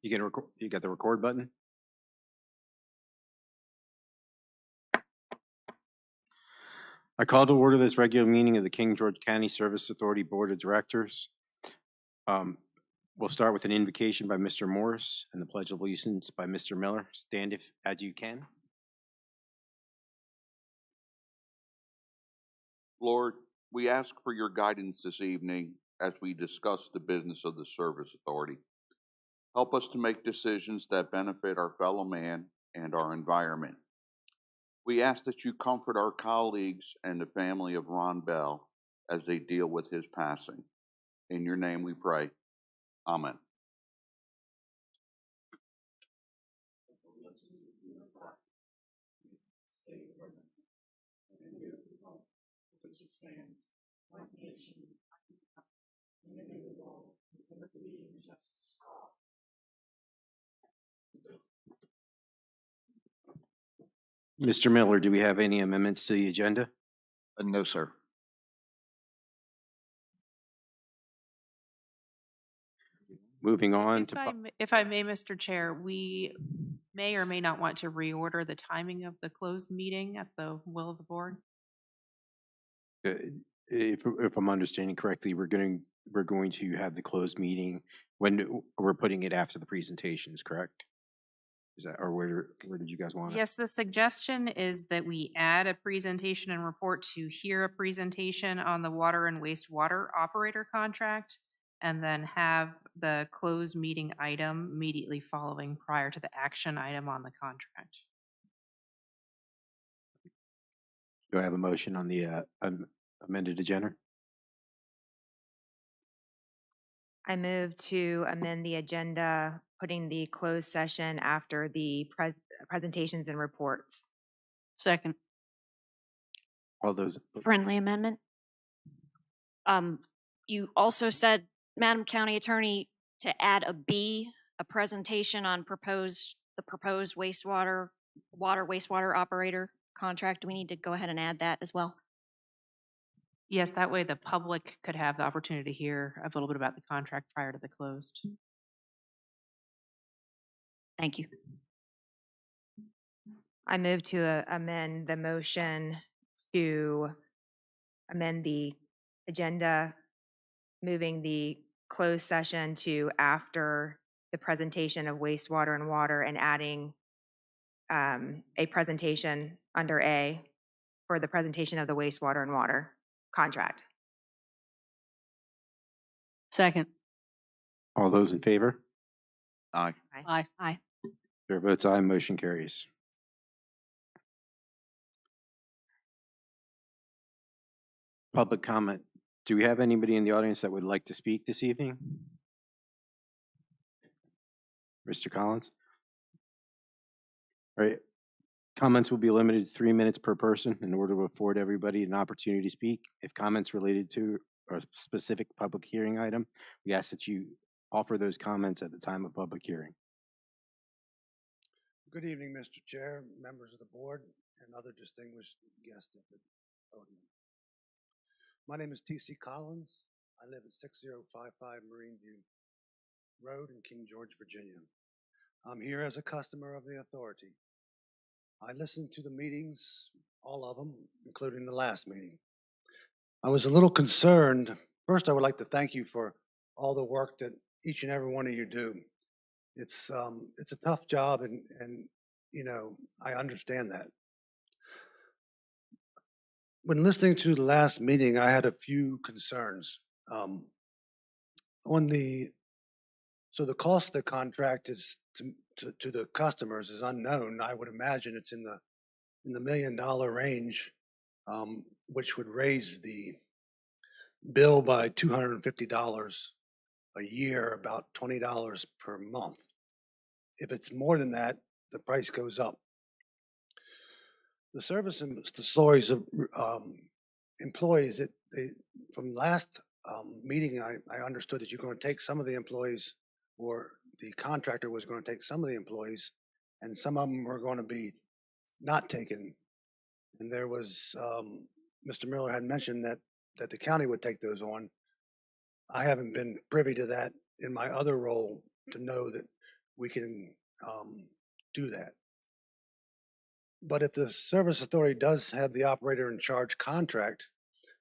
You got the record button? I call to order this regular meeting of the King George County Service Authority Board of Directors. We'll start with an invocation by Mr. Morris and the Pledge of Allegiance by Mr. Miller. Stand if as you can. Lord, we ask for your guidance this evening as we discuss the business of the Service Authority. Help us to make decisions that benefit our fellow man and our environment. We ask that you comfort our colleagues and the family of Ron Bell as they deal with his passing. In your name we pray. Amen. Mr. Miller, do we have any amendments to the agenda? No, sir. Moving on to. If I may, Mr. Chair, we may or may not want to reorder the timing of the closed meeting at the will of the board. If I'm understanding correctly, we're going to have the closed meeting when we're putting it after the presentations, correct? Is that, or where did you guys want it? Yes, the suggestion is that we add a presentation and report to hear a presentation on the water and wastewater operator contract, and then have the closed meeting item immediately following prior to the action item on the contract. Do I have a motion on the amended agenda? I move to amend the agenda, putting the closed session after the presentations and reports. Second. All those. Friendly amendment. You also said, Madam County Attorney, to add a B, a presentation on the proposed wastewater operator contract. Do we need to go ahead and add that as well? Yes, that way the public could have the opportunity to hear a little bit about the contract prior to the closed. Thank you. I move to amend the motion to amend the agenda, moving the closed session to after the presentation of wastewater and water, and adding a presentation under A for the presentation of the wastewater and water contract. Second. All those in favor? Aye. Aye. Aye. Chair votes aye, motion carries. Public comment. Do we have anybody in the audience that would like to speak this evening? Mr. Collins? All right. Comments will be limited to 3 minutes per person in order to afford everybody an opportunity to speak. If comments related to a specific public hearing item, we ask that you offer those comments at the time of public hearing. Good evening, Mr. Chair, members of the board, and other distinguished guests at the podium. My name is T.C. Collins. I live at 6055 Marine View Road in King George, Virginia. I'm here as a customer of the authority. I listened to the meetings, all of them, including the last meeting. I was a little concerned. First, I would like to thank you for all the work that each and every one of you do. It's a tough job, and you know, I understand that. When listening to the last meeting, I had a few concerns. So the cost of the contract is to the customers is unknown. I would imagine it's in the $1 million range, which would raise the bill by $250 a year, about $20 per month. If it's more than that, the price goes up. The service and the stories of employees, from last meeting, I understood that you're going to take some of the employees, or the contractor was going to take some of the employees, and some of them were going to be not taken. And there was, Mr. Miller had mentioned that the county would take those on. I haven't been privy to that in my other role to know that we can do that. But if the service authority does have the operator in charge contract,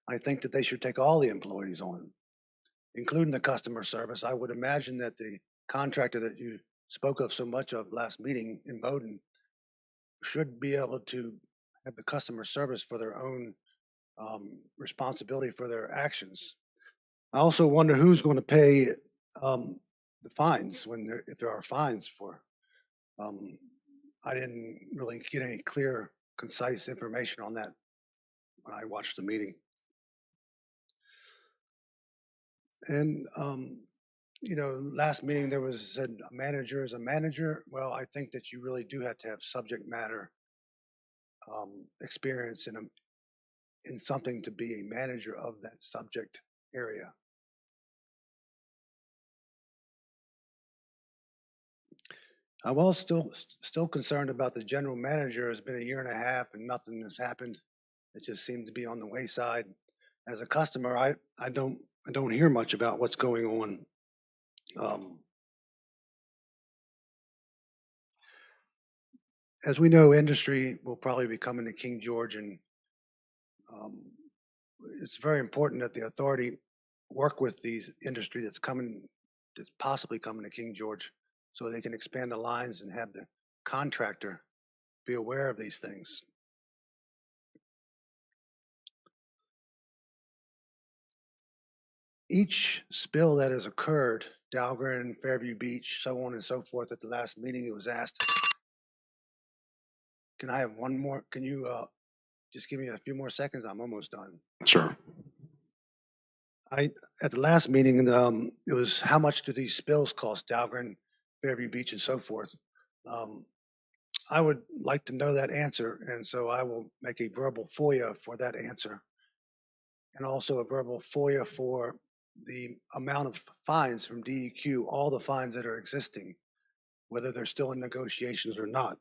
I think that they should take all the employees on, including the customer service. I would imagine that the contractor that you spoke of so much of last meeting in Bowdoin should be able to have the customer service for their own responsibility for their actions. I also wonder who's going to pay the fines if there are fines for. I didn't really get any clear, concise information on that when I watched the meeting. And last meeting there was said a manager is a manager. Well, I think that you really do have to have subject matter experience in something to be a manager of that subject area. I was still concerned about the general manager. It's been a year and a half and nothing has happened. It just seemed to be on the wayside. As a customer, I don't hear much about what's going on. As we know, industry will probably be coming to King George, and it's very important that the authority work with the industry that's possibly coming to King George, so they can expand the lines and have the contractor be aware of these things. Each spill that has occurred, Dahlgren, Fairview Beach, so on and so forth, at the last meeting, it was asked, can I have one more? Can you just give me a few more seconds? I'm almost done. Sure. At the last meeting, it was how much do these spills cost, Dahlgren, Fairview Beach, and so forth. I would like to know that answer, and so I will make a verbal FOIA for that answer, and also a verbal FOIA for the amount of fines from DEQ, all the fines that are existing, whether they're still in negotiations or not.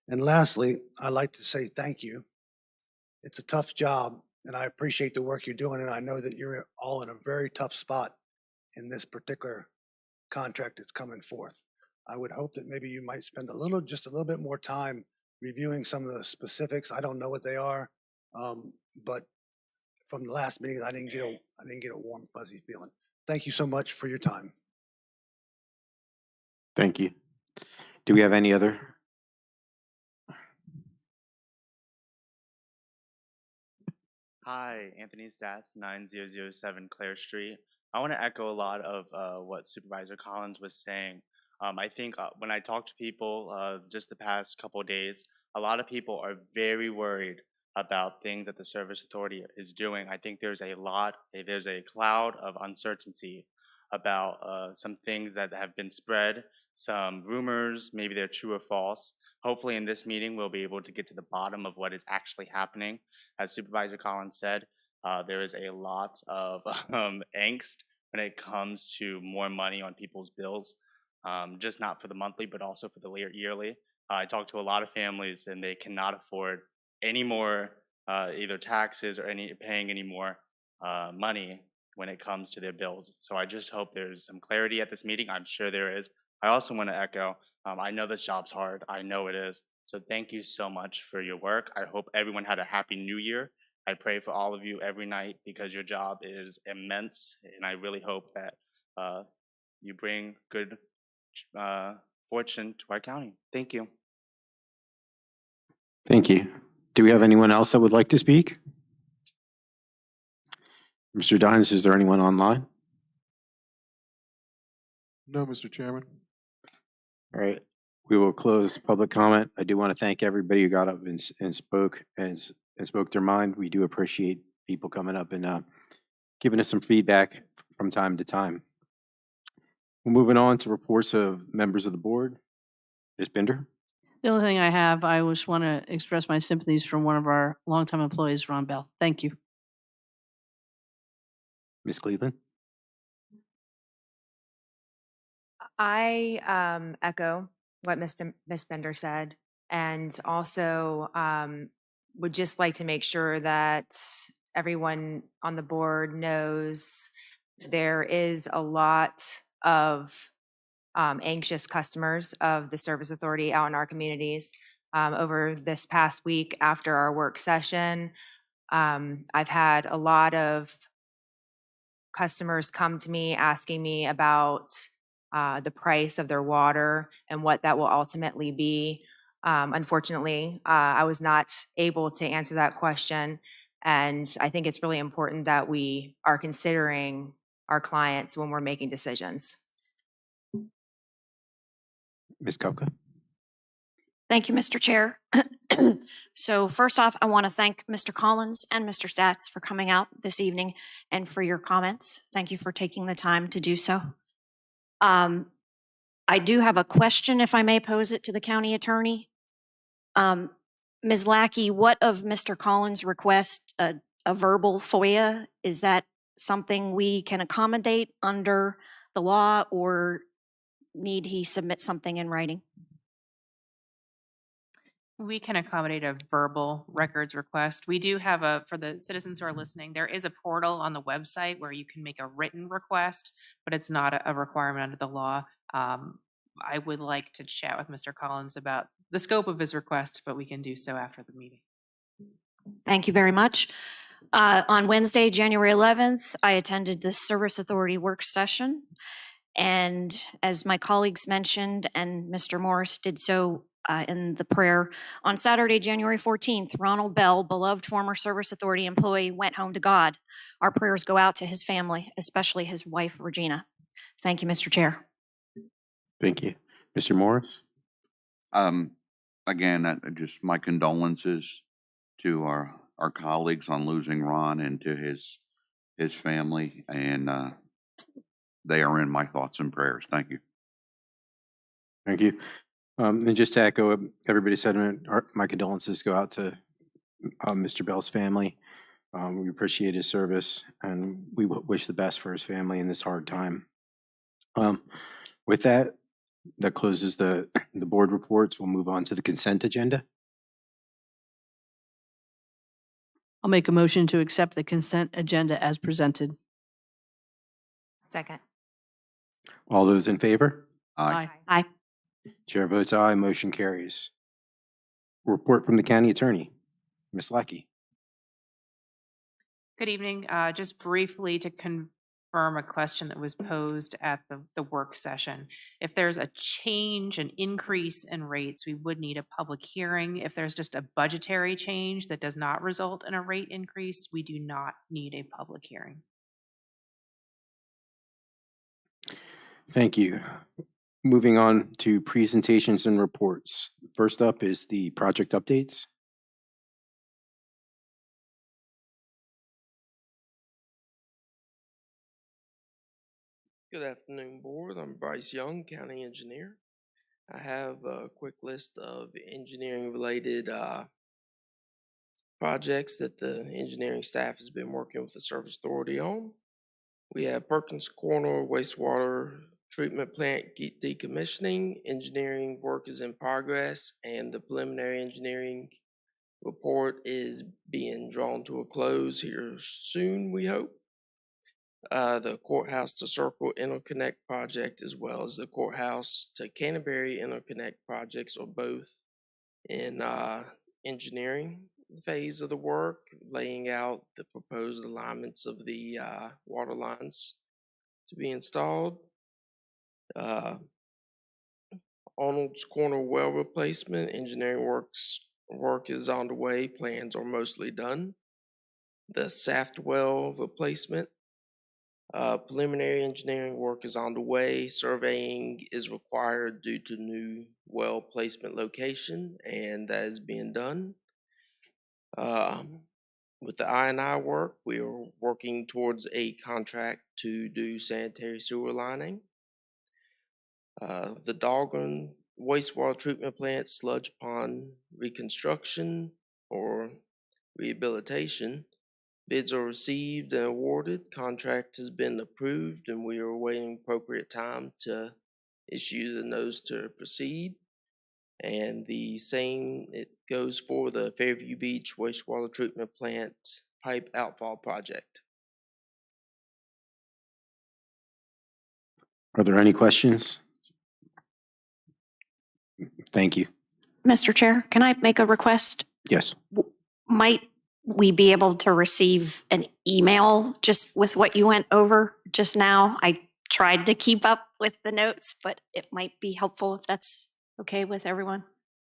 And lastly, I'd like to say thank you. It's a tough job, and I appreciate the work you're doing, and I know that you're all in a very tough spot in this particular contract that's coming forth. I would hope that maybe you might spend just a little bit more time reviewing some of the specifics. I don't know what they are, but from the last meeting, I didn't get a warm, fuzzy feeling. Thank you so much for your time. Thank you. Do we have any other? Hi, Anthony Stats, 9007 Clare Street. I want to echo a lot of what Supervisor Collins was saying. I think when I talk to people just the past couple of days, a lot of people are very worried about things that the Service Authority is doing. I think there's a cloud of uncertainty about some things that have been spread, some rumors, maybe they're true or false. Hopefully in this meeting, we'll be able to get to the bottom of what is actually happening. As Supervisor Collins said, there is a lot of angst when it comes to more money on people's bills, just not for the monthly, but also for the yearly. I talked to a lot of families and they cannot afford any more either taxes or paying any more money when it comes to their bills. So I just hope there's some clarity at this meeting. I'm sure there is. I also want to echo, I know this job's hard. I know it is. So thank you so much for your work. I hope everyone had a happy new year. I pray for all of you every night because your job is immense. And I really hope that you bring good fortune to our county. Thank you. Thank you. Do we have anyone else that would like to speak? Mr. Dines, is there anyone online? No, Mr. Chairman. All right, we will close public comment. I do want to thank everybody who got up and spoke their mind. We do appreciate people coming up and giving us some feedback from time to time. We're moving on to reports of members of the board. Ms. Bender? The only thing I have, I just want to express my sympathies from one of our longtime employees, Ron Bell. Thank you. Ms. Cleveland? I echo what Ms. Bender said, and also would just like to make sure that everyone on the board knows there is a lot of anxious customers of the Service Authority out in our communities. Over this past week after our work session, I've had a lot of customers come to me asking me about the price of their water and what that will ultimately be. Unfortunately, I was not able to answer that question. And I think it's really important that we are considering our clients when we're making decisions. Ms. Kupka? Thank you, Mr. Chair. So first off, I want to thank Mr. Collins and Mr. Stats for coming out this evening and for your comments. Thank you for taking the time to do so. I do have a question, if I may pose it to the county attorney. Ms. Lackey, what of Mr. Collins' request, a verbal FOIA? Is that something we can accommodate under the law, or need he submit something in writing? We can accommodate a verbal records request. We do have for the citizens who are listening, there is a portal on the website where you can make a written request, but it's not a requirement under the law. I would like to chat with Mr. Collins about the scope of his request, but we can do so after the meeting. Thank you very much. On Wednesday, January 11th, I attended the Service Authority work session. And as my colleagues mentioned, and Mr. Morris did so in the prayer, on Saturday, January 14th, Ronald Bell, beloved former Service Authority employee, went home to God. Our prayers go out to his family, especially his wife, Regina. Thank you, Mr. Chair. Thank you. Mr. Morris? Again, just my condolences to our colleagues on losing Ron and to his family, and they are in my thoughts and prayers. Thank you. Thank you. And just to echo everybody's sentiment, my condolences go out to Mr. Bell's family. We appreciate his service, and we wish the best for his family in this hard time. With that closes the board reports. We'll move on to the consent agenda. I'll make a motion to accept the consent agenda as presented. Second. All those in favor? Aye. Aye. Chair votes aye, motion carries. Report from the county attorney. Ms. Lackey. Good evening. Just briefly to confirm a question that was posed at the work session. If there's a change, an increase in rates, we would need a public hearing. If there's just a budgetary change that does not result in a rate increase, we do not need a public hearing. Thank you. Moving on to presentations and reports. First up is the project updates. Good afternoon, Board. I'm Bryce Young, County Engineer. I have a quick list of engineering-related projects that the engineering staff has been working with the Service Authority on. We have Perkins Corner wastewater treatment plant decommissioning. Engineering work is in progress, and the preliminary engineering report is being drawn to a close here soon, we hope. The courthouse to Circle Interconnect project, as well as the courthouse to Canterbury Interconnect projects, are both in engineering phase of the work, laying out the proposed alignments of the water lines to be installed. Arnold's Corner well replacement, engineering work is underway, plans are mostly done. The Saft well replacement, preliminary engineering work is underway. Surveying is required due to new well placement location, and that is being done. With the I&I work, we are working towards a contract to do sanitary sewer lining. The Dahlgren wastewater treatment plant sludge pond reconstruction or rehabilitation. Bids are received and awarded. Contract has been approved, and we are awaiting appropriate time to issue the notice to proceed. And the same, it goes for the Fairview Beach wastewater treatment plant pipe outfall project. Are there any questions? Thank you. Mr. Chair, can I make a request? Yes. Might we be able to receive an email just with what you went over just now? I tried to keep up with the notes, but it might be helpful if that's okay with everyone.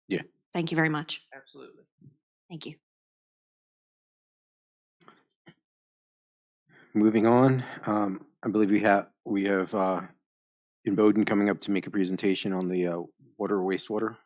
Yeah. Thank you very much. Absolutely. Thank you. Moving on, I believe we have in Bowden coming up to make a presentation on the water wastewater.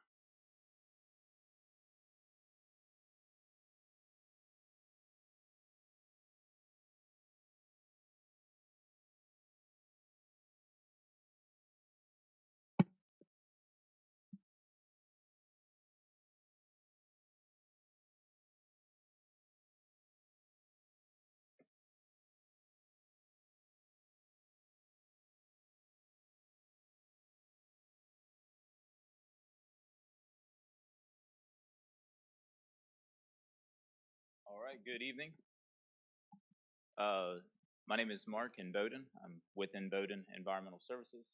All right, good evening. My name is Mark in Bowden. I'm within Bowden Environmental Services.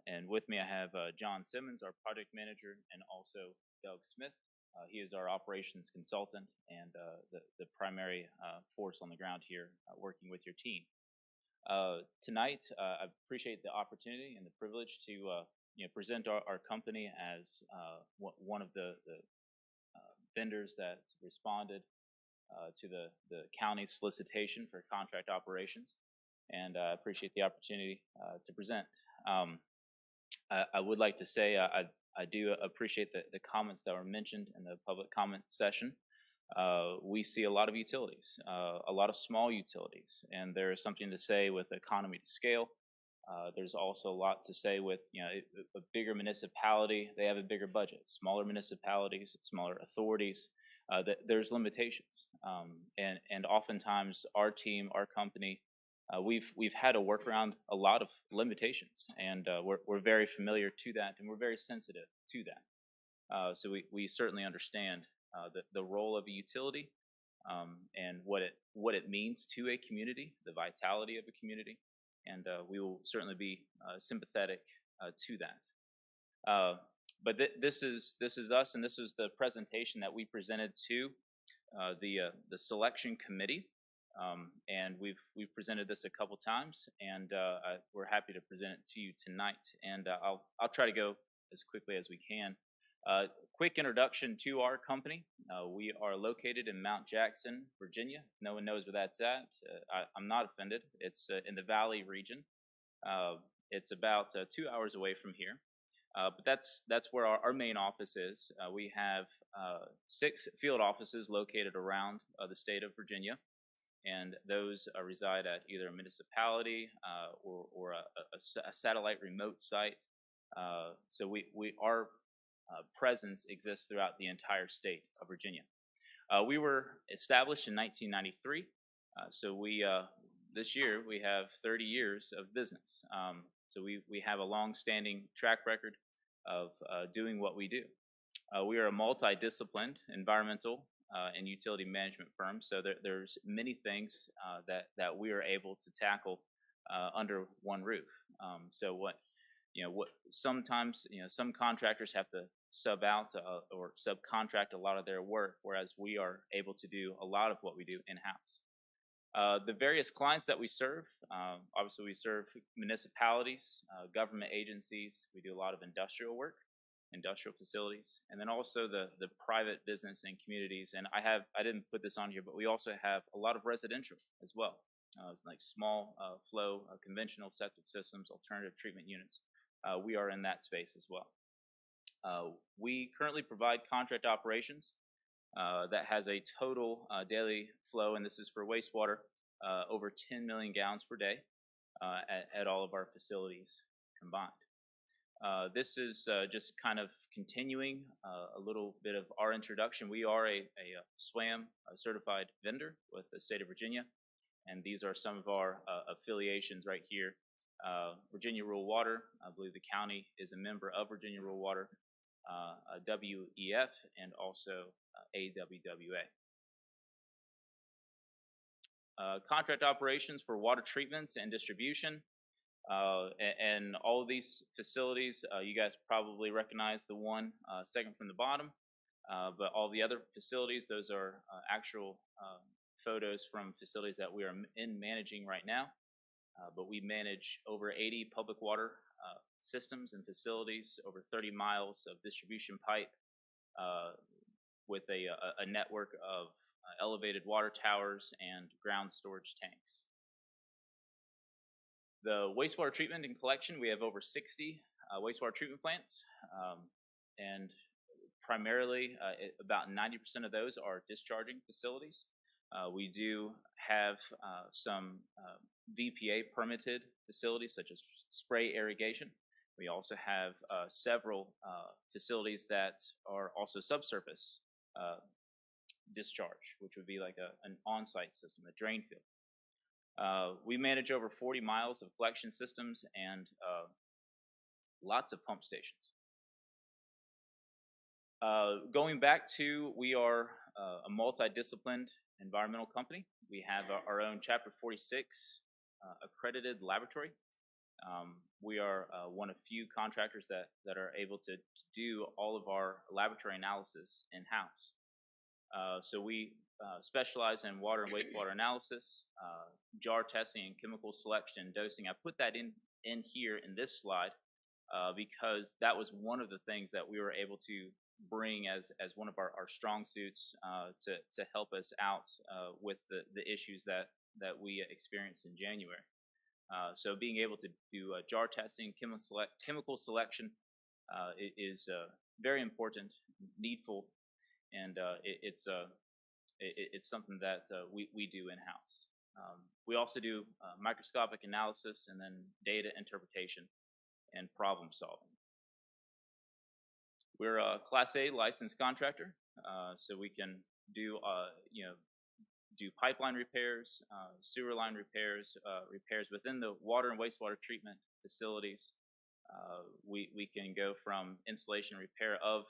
And with me I have John Simmons, our project manager, and also Doug Smith. He is our operations consultant and the primary force on the ground here working with your team. Tonight, I appreciate the opportunity and the privilege to present our company as one of the vendors that responded to the county's solicitation for contract operations, and I appreciate the opportunity to present. I would like to say I do appreciate the comments that were mentioned in the public comment session. We see a lot of utilities, a lot of small utilities, and there is something to say with economy to scale. There's also a lot to say with a bigger municipality. They have a bigger budget. Smaller municipalities, smaller authorities. There's limitations, and oftentimes our team, our company, we've had to work around a lot of limitations, and we're very familiar to that, and we're very sensitive to that. So we certainly understand the role of a utility and what it means to a community, the vitality of a community, and we will certainly be sympathetic to that. But this is us, and this is the presentation that we presented to the selection committee, and we've presented this a couple times, and we're happy to present it to you tonight. And I'll try to go as quickly as we can. Quick introduction to our company. We are located in Mount Jackson, Virginia. No one knows where that's at. I'm not offended. It's in the Valley region. It's about 2 hours away from here. But that's where our main office is. We have 6 field offices located around the state of Virginia, and those reside at either a municipality or a satellite remote site. So our presence exists throughout the entire state of Virginia. We were established in 1993, so this year we have 30 years of business. So we have a long-standing track record of doing what we do. We are a multidisciplined environmental and utility management firm, so there's many things that we are able to tackle under one roof. So sometimes some contractors have to sub out or subcontract a lot of their work, whereas we are able to do a lot of what we do in-house. The various clients that we serve, obviously we serve municipalities, government agencies. We do a lot of industrial work, industrial facilities, and then also the private business and communities. And I didn't put this on here, but we also have a lot of residential as well, like small flow, conventional septic systems, alternative treatment units. We are in that space as well. We currently provide contract operations that has a total daily flow, and this is for wastewater, over 10 million gallons per day at all of our facilities combined. This is just kind of continuing a little bit of our introduction. We are a SWAM certified vendor with the state of Virginia, and these are some of our affiliations right here. Virginia Rural Water, I believe the county is a member of Virginia Rural Water, WEF, and also AWWA. Contract operations for water treatments and distribution. And all of these facilities, you guys probably recognize the one second from the bottom, but all the other facilities, those are actual photos from facilities that we are in managing right now. But we manage over 80 public water systems and facilities, over 30 miles of distribution pipe, with a network of elevated water towers and ground storage tanks. The wastewater treatment and collection, we have over 60 wastewater treatment plants, and primarily about 90% of those are discharging facilities. We do have some VPA permitted facilities such as spray irrigation. We also have several facilities that are also subsurface discharge, which would be like an on-site system, a drain field. We manage over 40 miles of collection systems and lots of pump stations. Going back to, we are a multidisciplined environmental company. We have our own Chapter 46 accredited laboratory. We are one of few contractors that are able to do all of our laboratory analysis in-house. So we specialize in water and wastewater analysis, jar testing, and chemical selection and dosing. I put that in here in this slide because that was one of the things that we were able to bring as one of our strong suits to help us out with the issues that we experienced in January. So being able to do jar testing, chemical selection is very important, needful, and it's something that we do in-house. We also do microscopic analysis and then data interpretation and problem solving. We're a Class A licensed contractor, so we can do do pipeline repairs, sewer line repairs, repairs within the water and wastewater treatment facilities. We can go from installation and repair of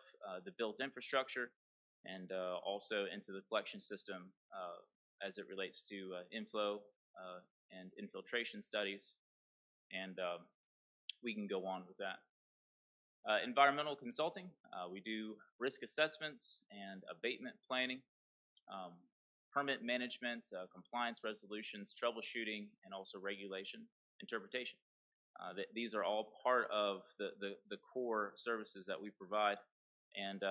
the built infrastructure and also into the collection system as it relates to inflow and infiltration studies, and we can go on with that. Environmental consulting, we do risk assessments and abatement planning, permit management, compliance resolutions, troubleshooting, and also regulation interpretation. These are all part of the core services that we provide and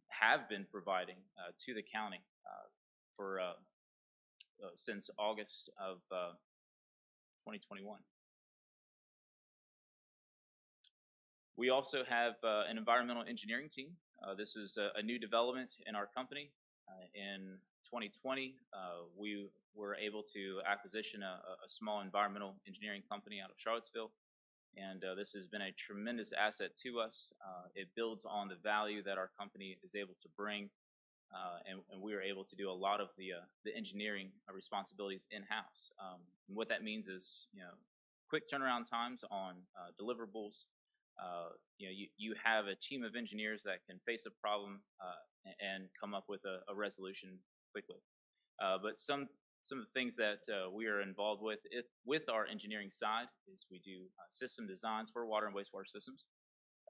have been providing to the county for since August of 2021. We also have an environmental engineering team. This is a new development in our company. In 2020, we were able to acquisition a small environmental engineering company out of Charlottesville, and this has been a tremendous asset to us. It builds on the value that our company is able to bring, and we are able to do a lot of the engineering responsibilities in-house. What that means is, quick turnaround times on deliverables. You have a team of engineers that can face a problem and come up with a resolution quickly. But some of the things that we are involved with our engineering side is we do system designs for water and wastewater systems,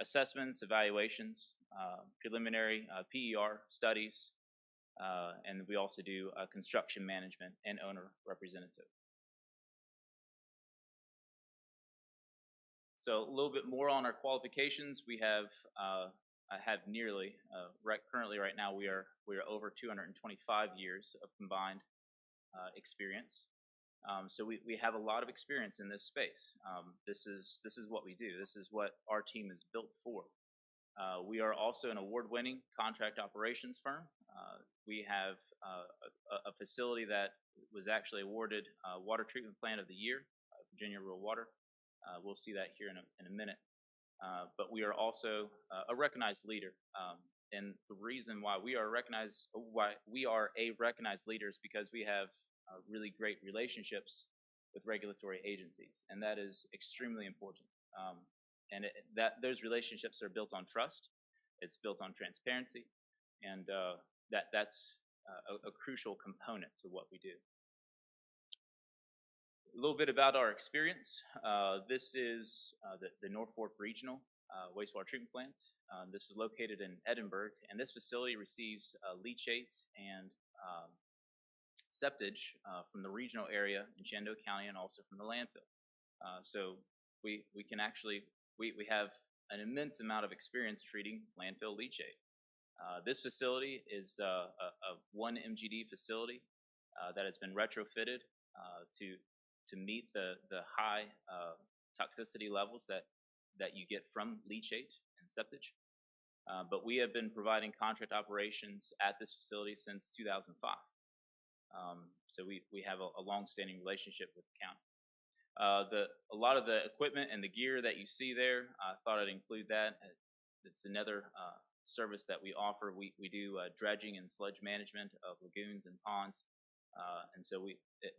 assessments, evaluations, preliminary PER studies, and we also do construction management and owner representative. So a little bit more on our qualifications. We have I have nearly currently right now we are over 225 years of combined experience. So we have a lot of experience in this space. This is what we do. This is what our team is built for. We are also an award-winning contract operations firm. We have a facility that was actually awarded Water Treatment Plant of the Year, Virginia Rural Water. We'll see that here in a minute. But we are also a recognized leader. And the reason why we are a recognized leader is because we have really great relationships with regulatory agencies, and that is extremely important. And those relationships are built on trust. It's built on transparency, and that's a crucial component to what we do. little bit about our experience. This is the North Fork Regional Wastewater Treatment Plant. This is located in Edinburgh, and this facility receives leachate and septage from the regional area in Shenandoah County and also from the landfill. So we can actually, we have an immense amount of experience treating landfill leachate. This facility is a 1 MGD facility that has been retrofitted to meet the high toxicity levels that you get from leachate and septage. But we have been providing contract operations at this facility since 2005. So we have a long-standing relationship with the county. A lot of the equipment and the gear that you see there, I thought I'd include that. It's another service that we offer. We do dredging and sludge management of lagoons and ponds. And so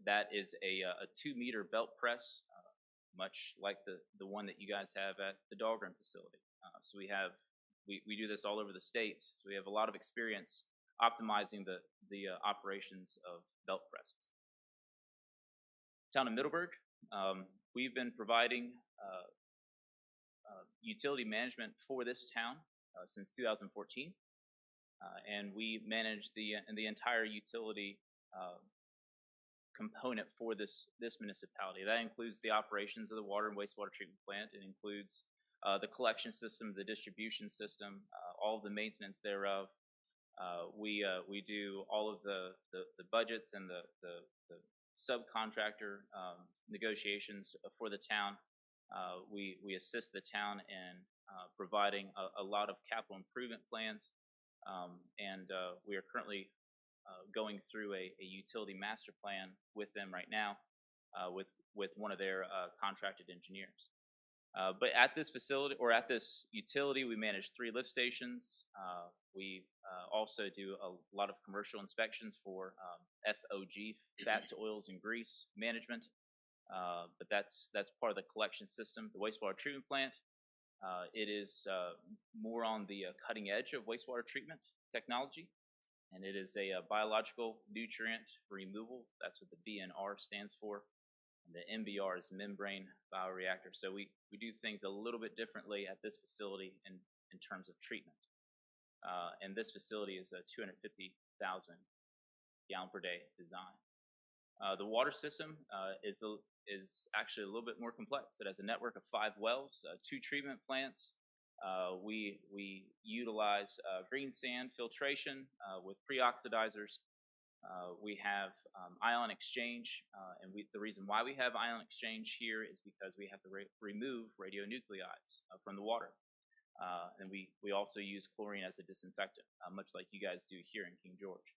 that is a 2-meter belt press, much like the one that you guys have at the Dahlgren facility. So we do this all over the state. So we have a lot of experience optimizing the operations of belt presses. Town of Middleburg, we've been providing utility management for this town since 2014, and we manage the entire utility component for this municipality. That includes the operations of the water and wastewater treatment plant. It includes the collection system, the distribution system, all of the maintenance thereof. We do all of the budgets and the subcontractor negotiations for the town. We assist the town in providing a lot of capital improvement plans, and we are currently going through a utility master plan with them right now, with one of their contracted engineers. But at this facility, or at this utility, we manage 3 lift stations. We also do a lot of commercial inspections for FOG, fats, oils, and grease management. But that's part of the collection system. The wastewater treatment plant, it is more on the cutting edge of wastewater treatment technology, and it is a biological nutrient removal. That's what the BNR stands for. And the MBR is membrane bioreactor. So we do things a little bit differently at this facility in terms of treatment. And this facility is a 250,000 gallon per day design. The water system is actually a little bit more complex. It has a network of 5 wells, 2 treatment plants. We utilize green sand filtration with pre-oxidizers. We have ion exchange, and the reason why we have ion exchange here is because we have to remove radionuclides from the water. And we also use chlorine as a disinfectant, much like you guys do here in King George.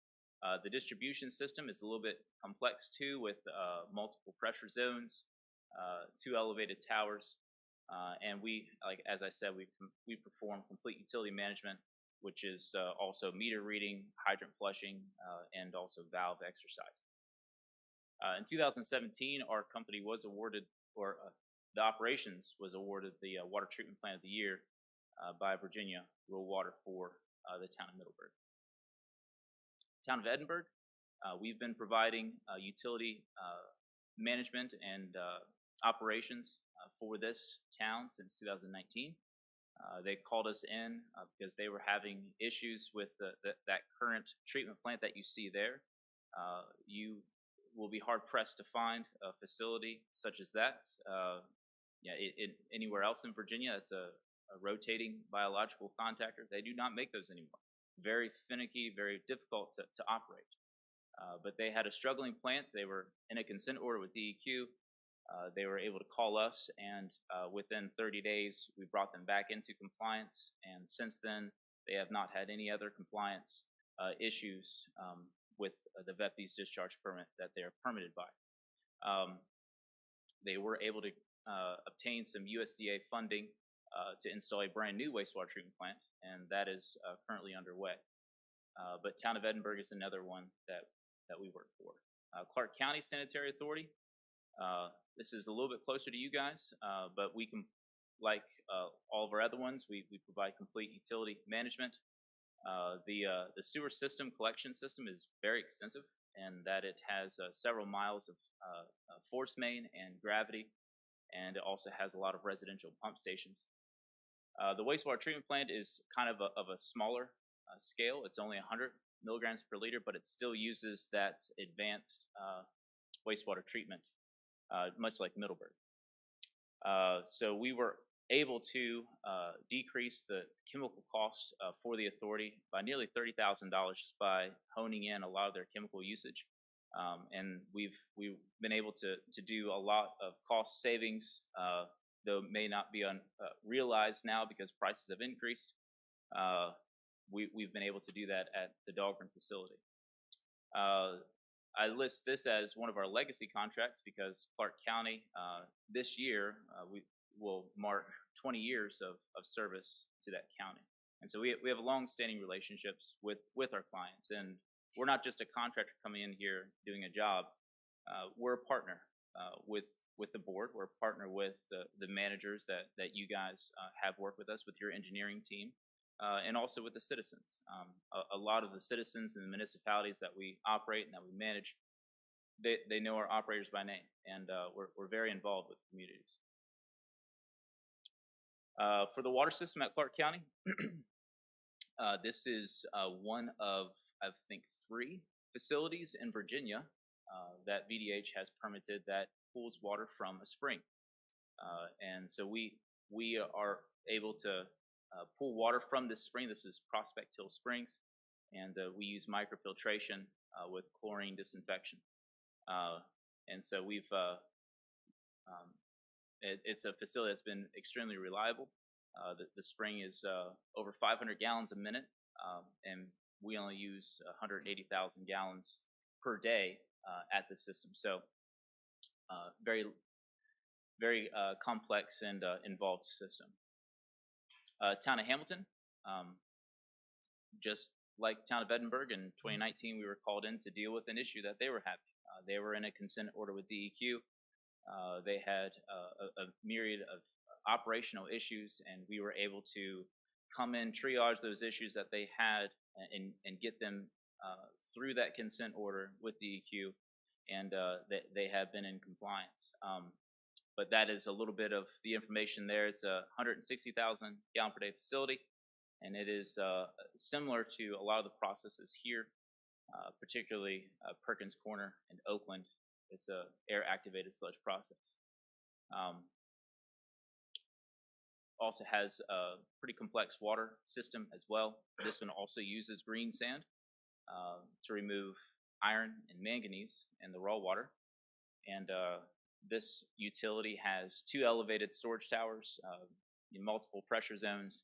The distribution system is a little bit complex too, with multiple pressure zones, 2 elevated towers, and as I said, we perform complete utility management, which is also meter reading, hydrant flushing, and also valve exercise. In 2017, our company was awarded, or the operations was awarded the Water Treatment Plant of the Year by Virginia Rural Water for the town of Middleburg. Town of Edinburgh, we've been providing utility management and operations for this town since 2019. They called us in because they were having issues with that current treatment plant that you see there. You will be hard pressed to find a facility such as that. Anywhere else in Virginia, it's a rotating biological contactor. They do not make those anymore. Very finicky, very difficult to operate. But they had a struggling plant. They were in a consent order with DEQ. They were able to call us, and within 30 days, we brought them back into compliance. And since then, they have not had any other compliance issues with the VEPD's discharge permit that they are permitted by. They were able to obtain some USDA funding to install a brand new wastewater treatment plant, and that is currently underway. But Town of Edinburgh is another one that we work for. Clark County Sanitary Authority. This is a little bit closer to you guys, but we can, like all of our other ones, we provide complete utility management. The sewer system collection system is very extensive. in that it has several miles of force main and gravity, and it also has a lot of residential pump stations. The wastewater treatment plant is kind of a smaller scale. It's only 100 milligrams per liter, but it still uses that advanced wastewater treatment, much like Middleburg. So we were able to decrease the chemical cost for the authority by nearly $30,000 just by honing in a lot of their chemical usage. And we've been able to do a lot of cost savings, though may not be realized now because prices have increased. We've been able to do that at the Dahlgren facility. I list this as one of our legacy contracts because Clark County this year we will mark 20 years of service to that county. And so we have long-standing relationships with our clients, and we're not just a contractor coming in here doing a job. We're a partner with the board. We're a partner with the managers that you guys have worked with us, with your engineering team, and also with the citizens. A lot of the citizens in the municipalities that we operate and that we manage, they know our operators by name, and we're very involved with communities. For the water system at Clark County, this is one of, I think, 3 facilities in Virginia that VDH has permitted that pulls water from a spring. And so we are able to pull water from this spring. This is Prospect Hill Springs, and we use microfiltration with chlorine disinfection. And so it's a facility that's been extremely reliable. The spring is over 500 gallons a minute, and we only use 180,000 gallons per day at the system. So very, very complex and involved system. Town of Hamilton, just like Town of Edinburgh, in 2019 we were called in to deal with an issue that they were having. They were in a consent order with DEQ. They had a myriad of operational issues, and we were able to come in, triage those issues that they had, and get them through that consent order with DEQ, and they have been in compliance. But that is a little bit of the information there. It's a 160,000 gallon per day facility, and it is similar to a lot of the processes here, particularly Perkins Corner and Oakland. It's a air-activated sludge process. Also has a pretty complex water system as well. This one also uses green sand to remove iron and manganese in the raw water. And this utility has 2 elevated storage towers, multiple pressure zones,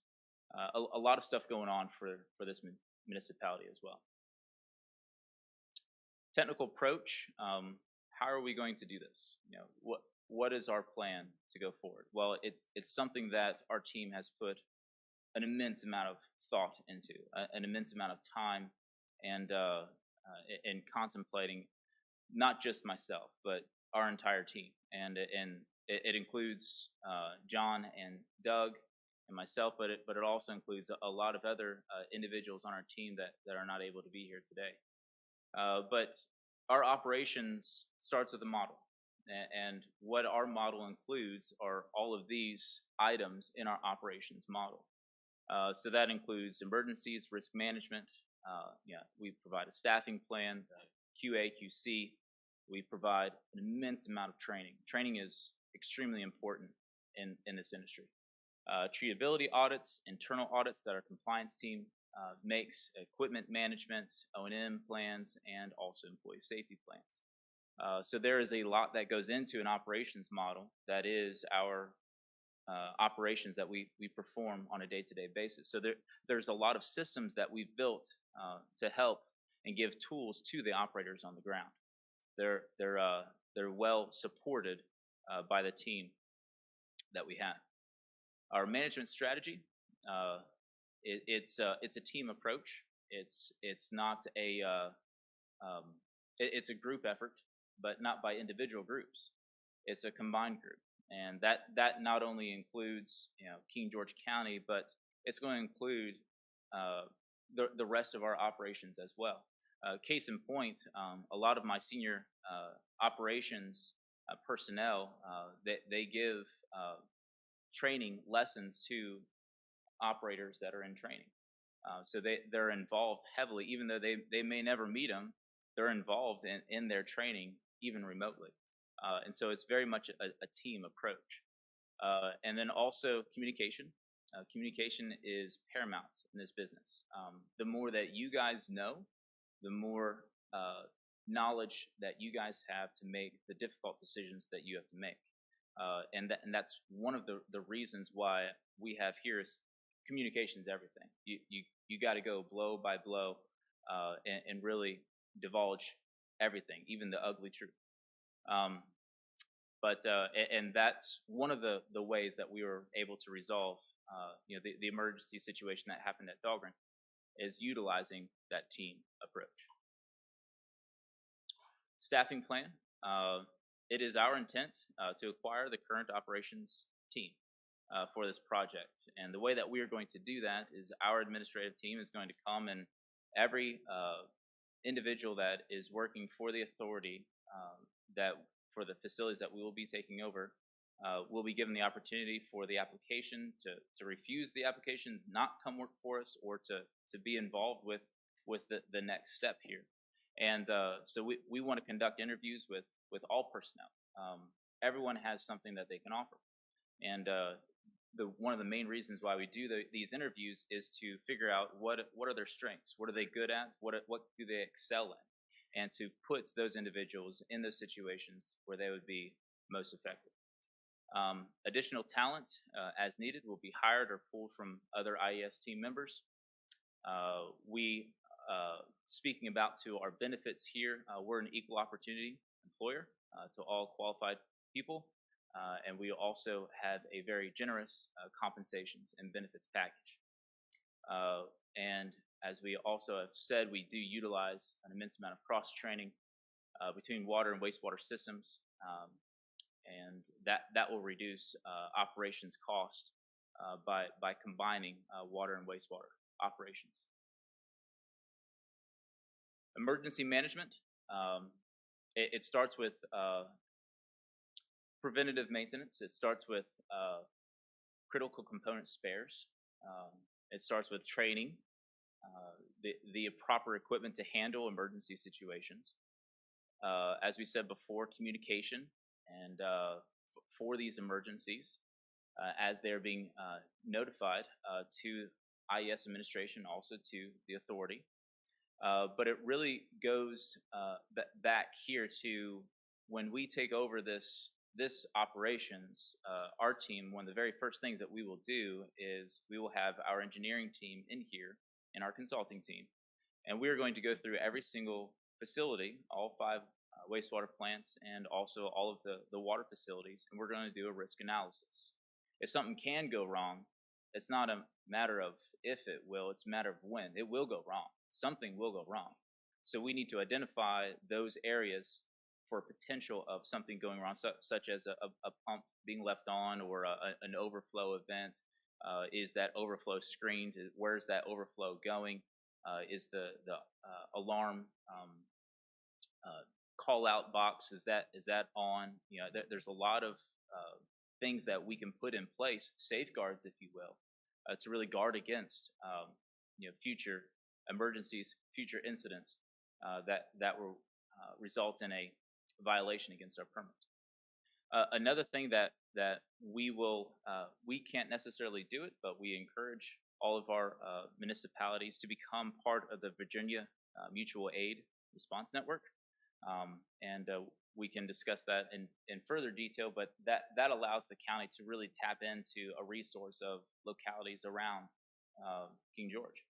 a lot of stuff going on for this municipality as well. Technical approach. How are we going to do this? You know, what is our plan to go forward? Well, it's something that our team has put an immense amount of thought into, an immense amount of time, and in contemplating, not just myself, but our entire team, and it includes John and Doug and myself, but it also includes a lot of other individuals on our team that are not able to be here today. But our operations starts with a model, and what our model includes are all of these items in our operations model. So that includes emergencies, risk management. We provide a staffing plan, QA, QC. We provide an immense amount of training. Training is extremely important in this industry. Treatability audits, internal audits that our compliance team makes, equipment management, O&M plans, and also employee safety plans. So there is a lot that goes into an operations model that is our operations that we perform on a day-to-day basis. So there's a lot of systems that we've built to help and give tools to the operators on the ground. They're well supported by the team that we have. Our management strategy, it's a team approach. It's not it's a group effort, but not by individual groups. It's a combined group, and that not only includes King George County, but it's going to include the rest of our operations as well. Case in point, a lot of my senior operations personnel, they give training lessons to operators that are in training. So they're involved heavily, even though they may never meet them, they're involved in their training, even remotely. And so it's very much a team approach. And then also communication. Communication is paramount in this business. The more that you guys know, the more knowledge that you guys have to make the difficult decisions that you have to make. And that's one of the reasons why we have here is communication is everything. You got to go blow by blow and really divulge everything, even the ugly truth. And that's one of the ways that we were able to resolve the emergency situation that happened at Dahlgren, is utilizing that team approach. Staffing plan. It is our intent to acquire the current operations team for this project. And the way that we are going to do that is our administrative team is going to come, and every individual that is working for the authority that for the facilities that we will be taking over will be given the opportunity for the application to refuse the application, not come work for us, or to be involved with the next step here. And so we want to conduct interviews with all personnel. Everyone has something that they can offer. And one of the main reasons why we do these interviews is to figure out what are their strengths, what are they good at, what do they excel in, and to put those individuals in those situations where they would be most effective. Additional talent, as needed, will be hired or pulled from other IES team members. Speaking about to our benefits here, we're an equal opportunity employer to all qualified people, and we also have a very generous compensations and benefits package. And as we also have said, we do utilize an immense amount of cross-training between water and wastewater systems, and that will reduce operations cost by combining water and wastewater operations. Emergency management. It starts with preventative maintenance. It starts with critical component spares. It starts with training, the proper equipment to handle emergency situations. As we said before, communication and for these emergencies as they're being notified to IES administration, also to the authority. But it really goes back here to when we take over this operations, our team, one of the very first things that we will do is we will have our engineering team in here and our consulting team. And we're going to go through every single facility, all 5 wastewater plants, and also all of the water facilities, and we're going to do a risk analysis. If something can go wrong, it's not a matter of if it will, it's a matter of when. It will go wrong. Something will go wrong. So we need to identify those areas for potential of something going wrong, such as a pump being left on, or an overflow event. Is that overflow screened? Where's that overflow going? Is the alarm call out box, is that on? There's a lot of things that we can put in place, safeguards, if you will, to really guard against future emergencies, future incidents that will result in a violation against our permit. Another thing that we can't necessarily do it, but we encourage all of our municipalities to become part of the Virginia Mutual Aid Response Network. And we can discuss that in further detail, but that allows the county to really tap into a resource of localities around King George.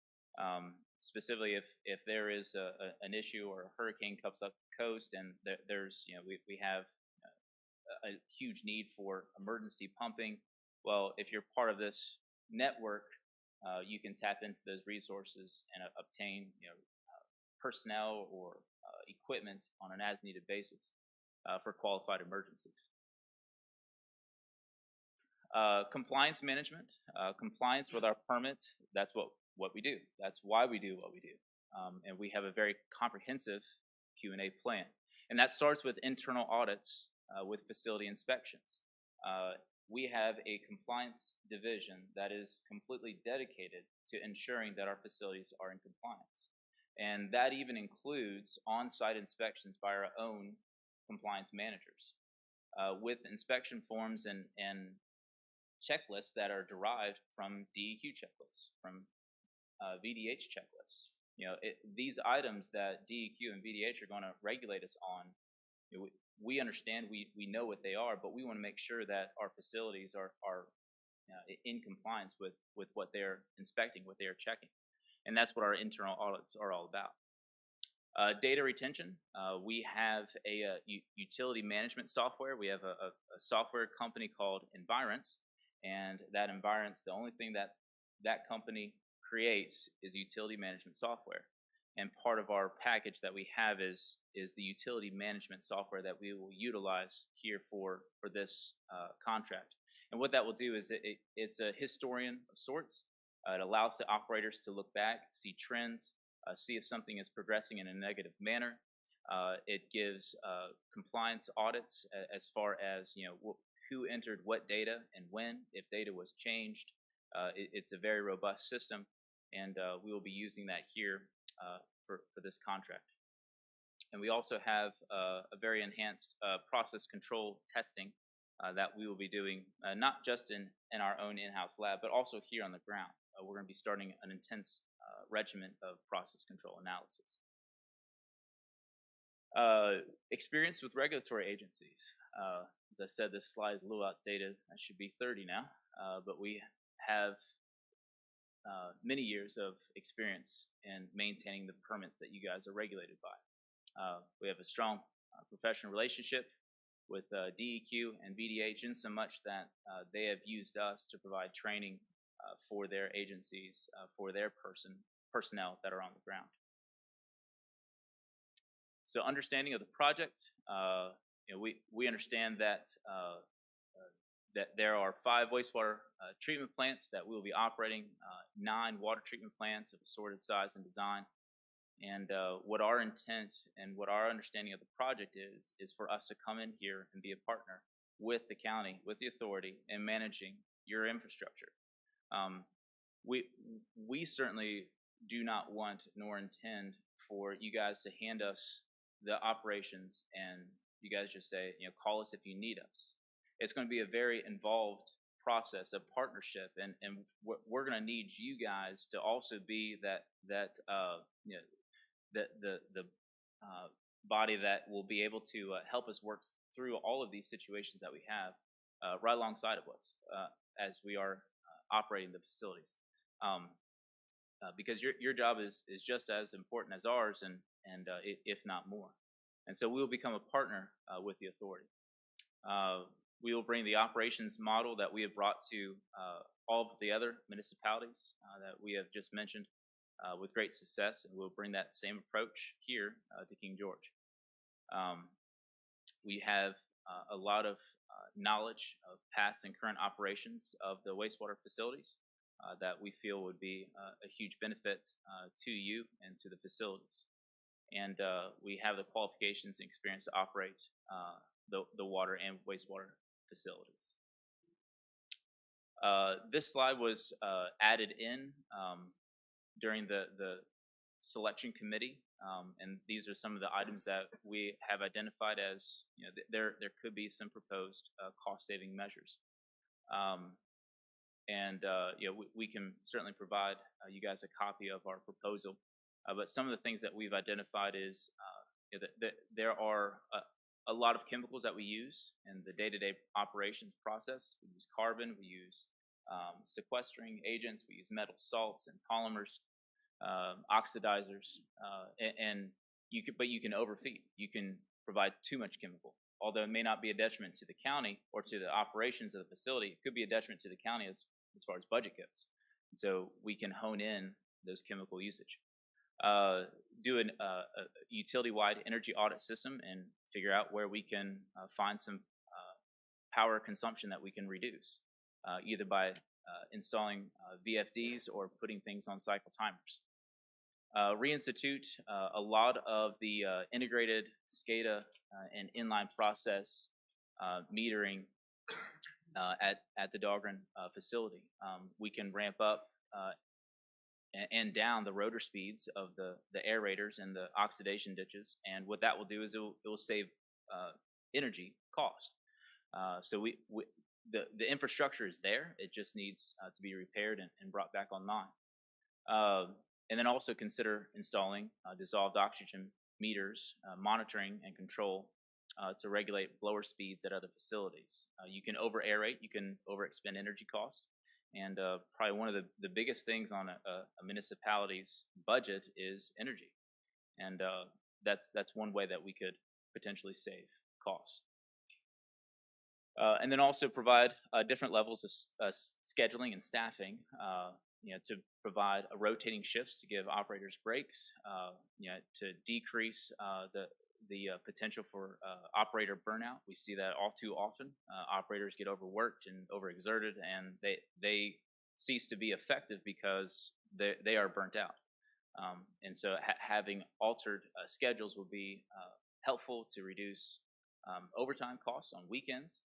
Specifically, if there is an issue or a hurricane comes up the coast, and there's we have a huge need for emergency pumping. Well, if you're part of this network, you can tap into those resources and obtain personnel or equipment on an as-needed basis for qualified emergencies. Compliance management, compliance with our permit, that's what we do. That's why we do what we do. and we have a very comprehensive Q&A plan. And that starts with internal audits with facility inspections. We have a compliance division that is completely dedicated to ensuring that our facilities are in compliance. And that even includes on-site inspections by our own compliance managers with inspection forms and checklists that are derived from DEQ checklists, from VDH checklists. These items that DEQ and VDH are going to regulate us on, we understand, we know what they are, but we want to make sure that our facilities are in compliance with what they're inspecting, what they are checking. And that's what our internal audits are all about. Data retention, we have a utility management software. We have a software company called Environs, and that Environs, the only thing that company creates is utility management software. And part of our package that we have is the utility management software that we will utilize here for this contract. And what that will do is it's a historian of sorts. It allows the operators to look back, see trends, see if something is progressing in a negative manner. It gives compliance audits as far as who entered what data and when, if data was changed. It's a very robust system, and we will be using that here for this contract. And we also have a very enhanced process control testing that we will be doing, not just in our own in-house lab, but also here on the ground. We're going to be starting an intense regimen of process control analysis. Experience with regulatory agencies. As I said, this slide is a little outdated. I should be 30 now, but we have many years of experience in maintaining the permits that you guys are regulated by. We have a strong professional relationship with DEQ and VDH, in so much that they have used us to provide training for their agencies, for their personnel that are on the ground. So understanding of the project, we understand that that there are 5 wastewater treatment plants that we will be operating, 9 water treatment plants of assorted size and design. And what our intent and what our understanding of the project is for us to come in here and be a partner with the county, with the authority, in managing your infrastructure. We certainly do not want nor intend for you guys to hand us the operations and you guys just say, call us if you need us. It's going to be a very involved process of partnership, and we're going to need you guys to also be the body that will be able to help us work through all of these situations that we have right alongside of us as we are operating the facilities. Because your job is just as important as ours, and if not more. And so we will become a partner with the authority. We will bring the operations model that we have brought to all of the other municipalities that we have just mentioned with great success, and we'll bring that same approach here to King George. We have a lot of knowledge of past and current operations of the wastewater facilities that we feel would be a huge benefit to you and to the facilities. And we have the qualifications and experience to operate the water and wastewater facilities. This slide was added in during the selection committee, and these are some of the items that we have identified as, there could be some proposed cost-saving measures. We can certainly provide you guys a copy of our proposal. But some of the things that we've identified is that there are a lot of chemicals that we use in the day-to-day operations process. We use carbon, we use sequestering agents, we use metal salts and polymers, oxidizers, but you can overfeed. You can provide too much chemical. Although it may not be a detriment to the county or to the operations of the facility, it could be a detriment to the county as far as budget goes. And so we can hone in those chemical usage. Do a utility-wide energy audit system and figure out where we can find some power consumption that we can reduce, either by installing VFDs or putting things on cycle timers. reinstitute a lot of the integrated SCADA and inline process metering at the Dahlgren facility. We can ramp up and down the rotor speeds of the aerators and the oxidation ditches, and what that will do is it will save energy cost. So the infrastructure is there. It just needs to be repaired and brought back online. And then also consider installing dissolved oxygen meters, monitoring and control to regulate blower speeds at other facilities. You can over aerate, you can overexpend energy cost, and probably one of the biggest things on a municipality's budget is energy, and that's one way that we could potentially save costs. And then also provide different levels of scheduling and staffing, to provide rotating shifts to give operators breaks, to decrease the potential for operator burnout. We see that all too often. Operators get overworked and overexerted, and they cease to be effective because they are burnt out. And so having altered schedules will be helpful to reduce overtime costs on weekends,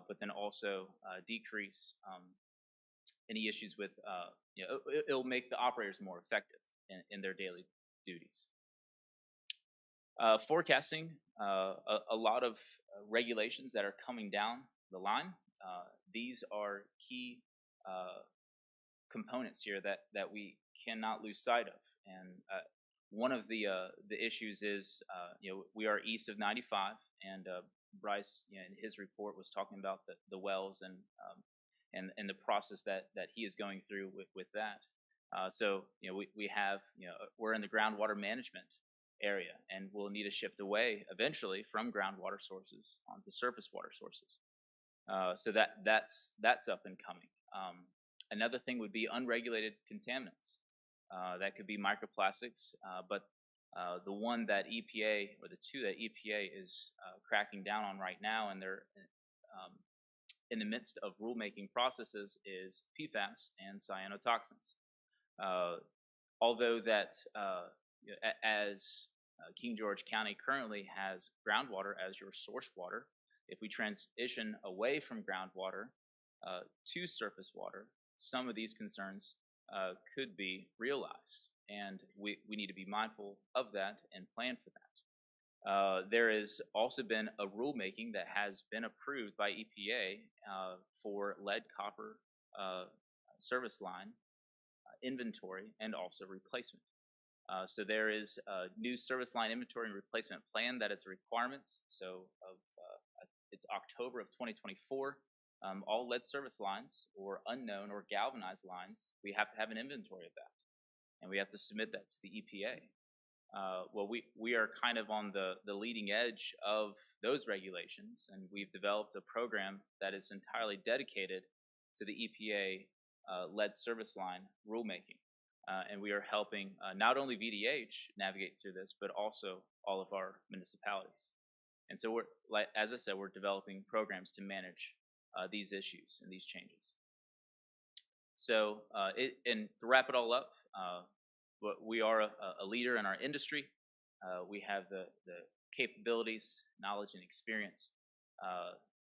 but then also decrease any issues with, it'll make the operators more effective in their daily duties. Forecasting, a lot of regulations that are coming down the line. These are key components here that we cannot lose sight of. And one of the issues is, we are east of 95, and Bryce, in his report, was talking about the wells and the process that he is going through with that. So we have, we're in the groundwater management area, and we'll need to shift away eventually from groundwater sources onto surface water sources. So that's up and coming. Another thing would be unregulated contaminants. That could be microplastics, but the one that EPA, or the two that EPA is cracking down on right now, and they're in the midst of rulemaking processes, is PFAS and cyanotoxins. Although that, as King George County currently has groundwater as your source water, if we transition away from groundwater to surface water, some of these concerns could be realized, and we need to be mindful of that and plan for that. There has also been a rulemaking that has been approved by EPA for lead copper service line inventory and also replacement. So there is a new service line inventory and replacement plan that is a requirement. So it's October of 2024. All lead service lines, or unknown or galvanized lines, we have to have an inventory of that, and we have to submit that to the EPA. Well, we are kind of on the leading edge of those regulations, and we've developed a program that is entirely dedicated to the EPA lead service line rulemaking. And we are helping not only VDH navigate through this, but also all of our municipalities. And so we're, like, as I said, we're developing programs to manage these issues and these changes. So, and to wrap it all up, we are a leader in our industry. We have the capabilities, knowledge, and experience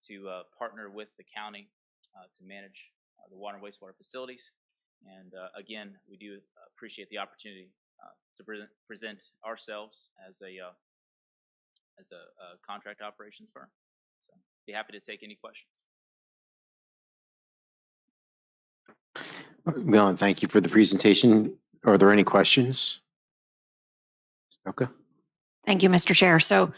to partner with the county to manage the water and wastewater facilities. And again, we do appreciate the opportunity to present ourselves as a contract operations firm. So, be happy to take any questions. Gone. Thank you for the presentation. Are there any questions? Okay. Thank you, Mr. Chair. So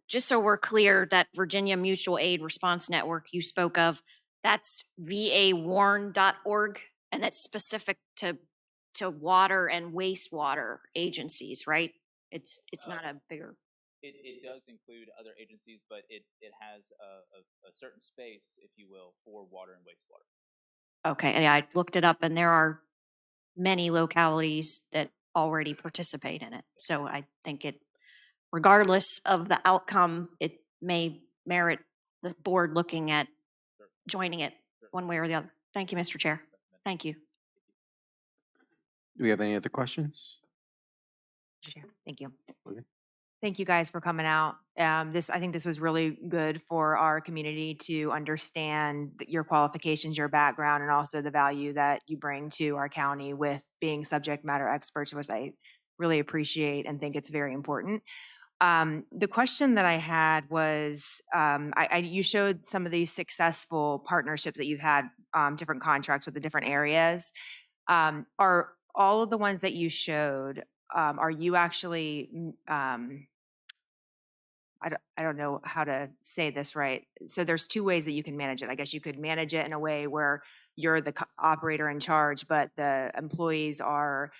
just so we're clear, that Virginia Mutual Aid Response Network you spoke of, that's vawarn.org, and that's specific to water and wastewater agencies, right? It's not a bigger. It does include other agencies, but it has a certain space, if you will, for water and wastewater. Okay, and I looked it up, and there are many localities that already participate in it. So I think it, regardless of the outcome, it may merit the board looking at joining it one way or the other. Thank you, Mr. Chair. Thank you. Do we have any other questions? Mr. Chair, thank you. Okay. Thank you guys for coming out. I think this was really good for our community to understand your qualifications, your background, and also the value that you bring to our county with being subject matter experts, which I really appreciate and think it's very important. The question that I had was, you showed some of these successful partnerships that you've had, different contracts with the different areas. Are all of the ones that you showed, are you actually, I don't know how to say this right. So there's two ways that you can manage it. I guess you could manage it in a way where you're the operator in charge, but the employees are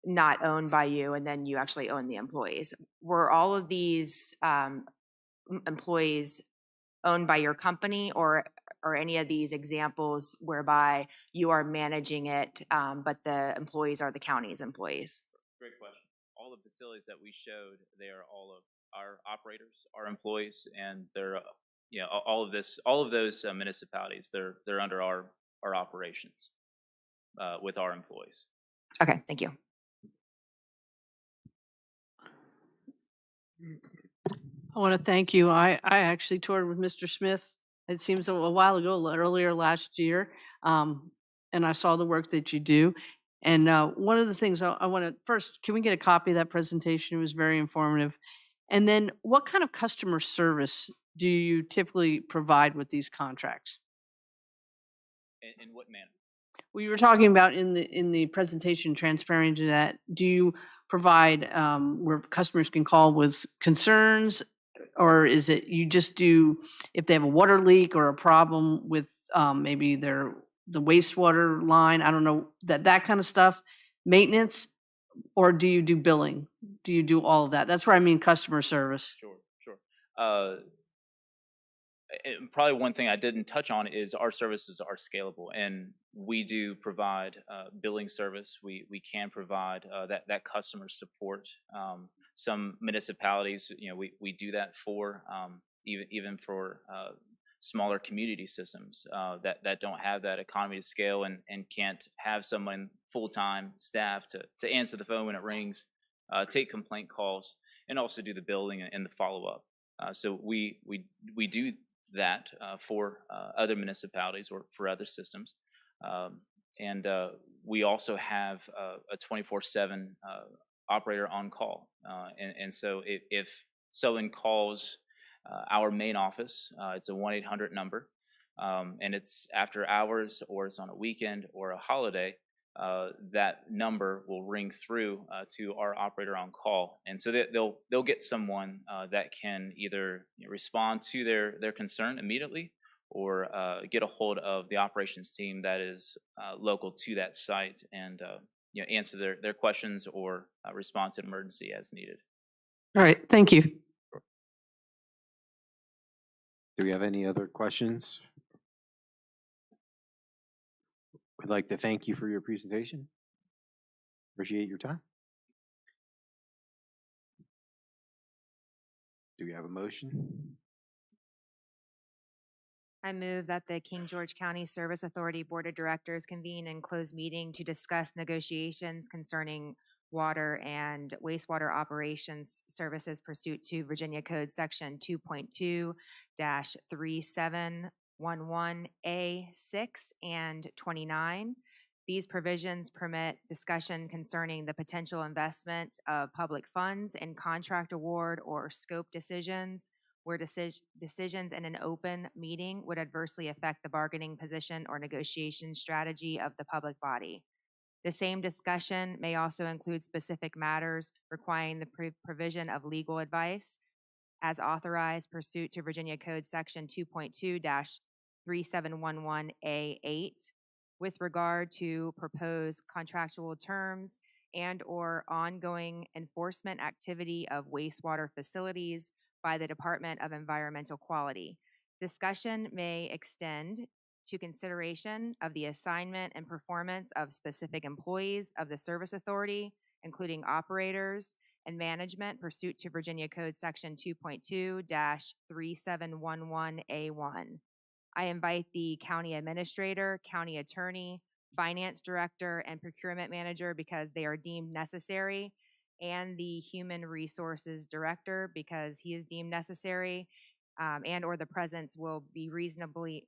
not owned by you, and then you actually own the employees. Were all of these employees owned by your company, or any of these examples whereby you are managing it, but the employees are the county's employees? Great question. All the facilities that we showed, they are all of our operators, our employees, and they're, all of those municipalities, they're under our operations with our employees. Okay, thank you. I want to thank you. I actually toured with Mr. Smith. It seems a while ago, earlier last year, and I saw the work that you do. And one of the things I want to first, can we get a copy of that presentation? It was very informative. And then, what kind of customer service do you typically provide with these contracts? In what manner? We were talking about in the presentation, transparent to that. Do you provide where customers can call with concerns, or is it you just do if they have a water leak or a problem with maybe the wastewater line? I don't know, that kind of stuff, maintenance, or do you do billing? Do you do all of that? That's where I mean customer service. Sure. And probably one thing I didn't touch on is our services are scalable, and we do provide billing service. We can provide that customer support. Some municipalities, we do that for even for smaller community systems that don't have that economy to scale and can't have someone full-time staff to answer the phone when it rings, take complaint calls, and also do the billing and the follow-up. So we do that for other municipalities or for other systems. And we also have a 24/7 operator on call. And so if someone calls our main office, it's a 1-800 number, and it's after hours or it's on a weekend or a holiday, that number will ring through to our operator on call, and so they'll get someone that can either respond to their concern immediately, or get a hold of the operations team that is local to that site, and answer their questions or respond to an emergency as needed. All right, thank you. Do we have any other questions? We'd like to thank you for your presentation. Appreciate your time. Do we have a motion? I move that the King George County Service Authority Board of Directors convene in closed meeting to discuss negotiations concerning water and wastewater operations services pursuant to Virginia Code Section 2.2-3711A6 and 29. These provisions permit discussion concerning the potential investment of public funds in contract award or scope decisions, where decisions in an open meeting would adversely affect the bargaining position or negotiation strategy of the public body. The same discussion may also include specific matters requiring the provision of legal advice as authorized pursuant to Virginia Code Section 2.2-3711A8 with regard to proposed contractual terms and/or ongoing enforcement activity of wastewater facilities by the Department of Environmental Quality. Discussion may extend to consideration of the assignment and performance of specific employees of the Service Authority, including operators and management pursuant to Virginia Code Section 2.2-3711A1. I invite the county administrator, county attorney, finance director and procurement manager because they are deemed necessary, and the human resources director because he is deemed necessary, and/or the presence will be reasonably,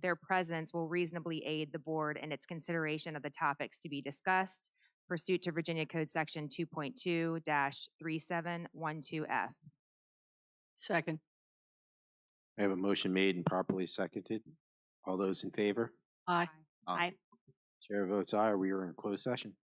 their presence will reasonably aid the board in its consideration of the topics to be discussed pursuant to Virginia Code Section 2.2-3712F. Second. I have a motion made and properly seconded. All those in favor? Aye. Aye. Chair votes aye. We are in closed session.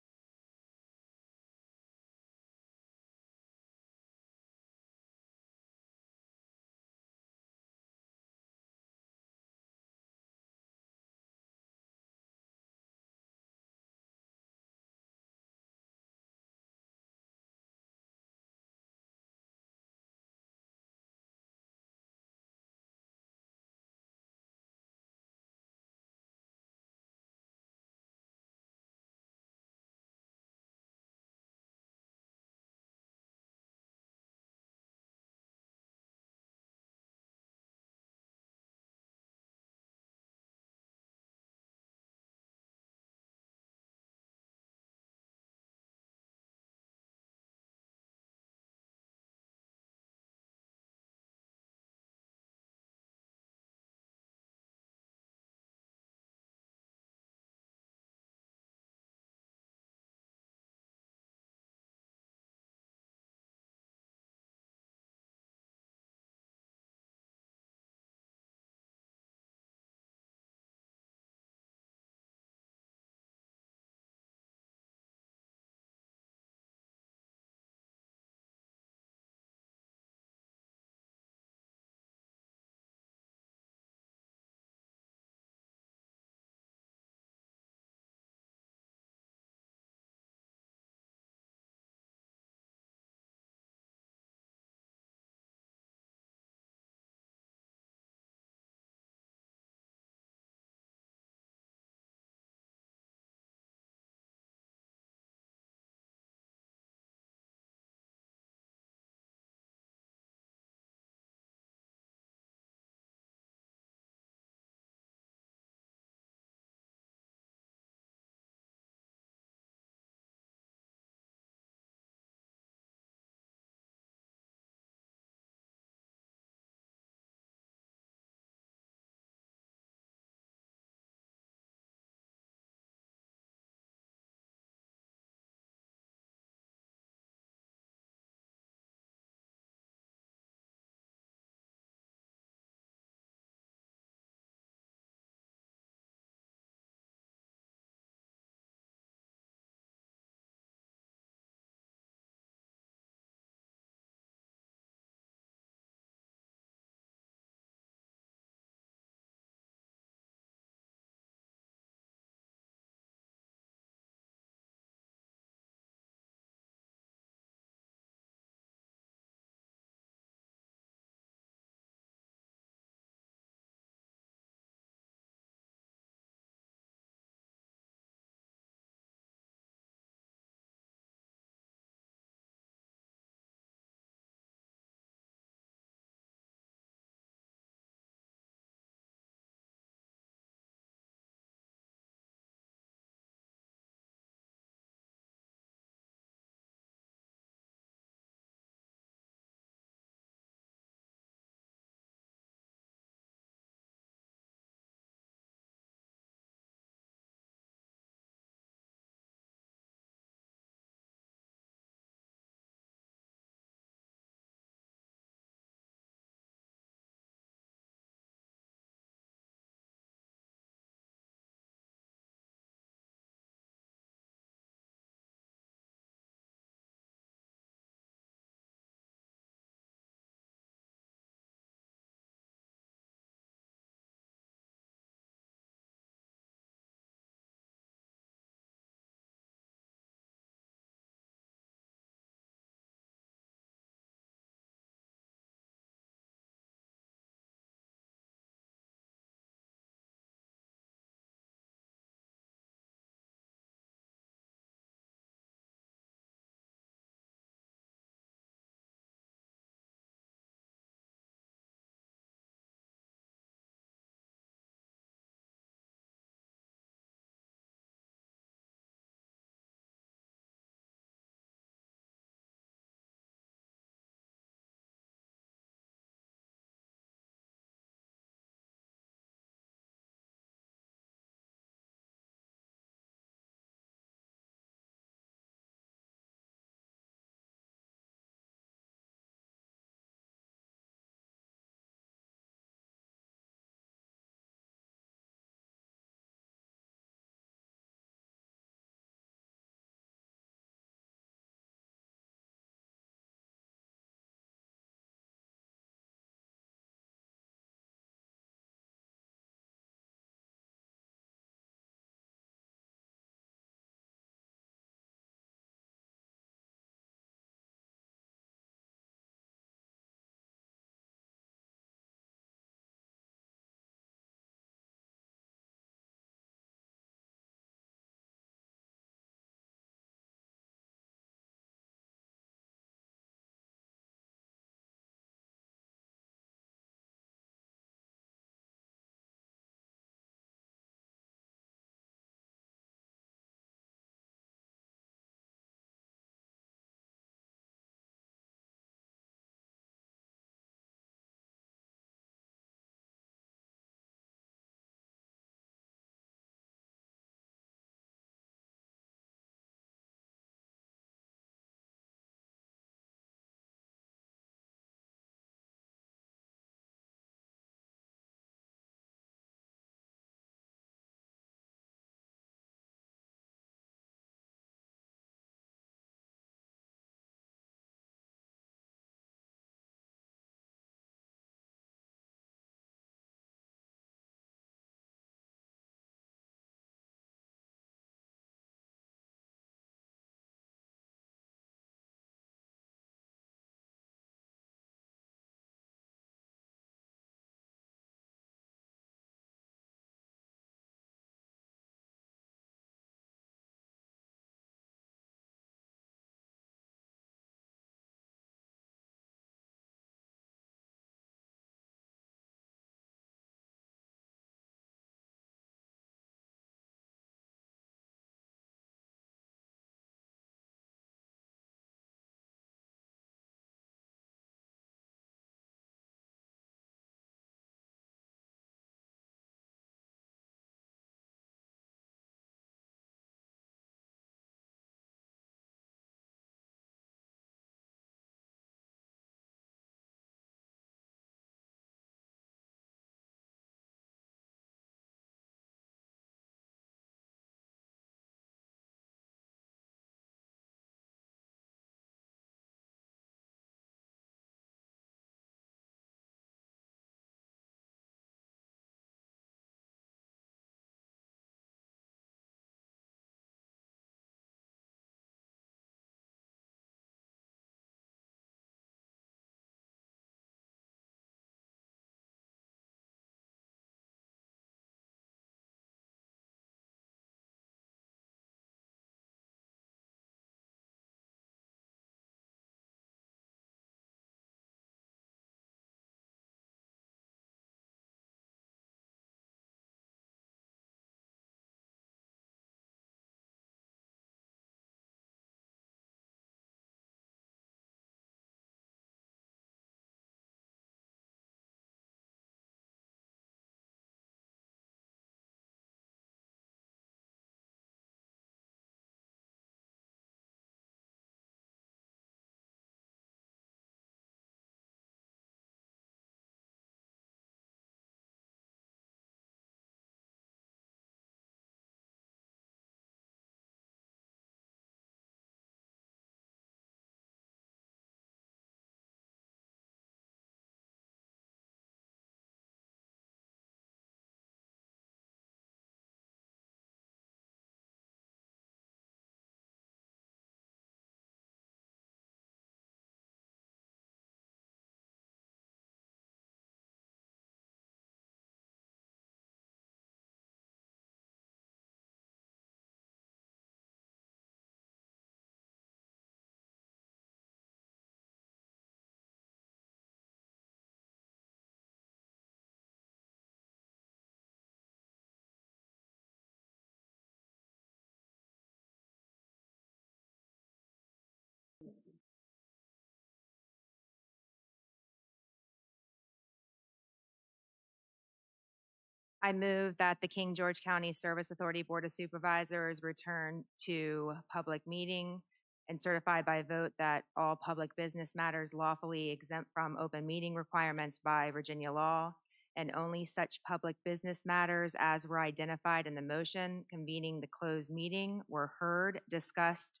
I move that the King George County Service Authority Board of Supervisors return to public meeting and certify by vote that all public business matters lawfully exempt from open meeting requirements by Virginia law, and only such public business matters as were identified in the motion convening the closed meeting were heard, discussed,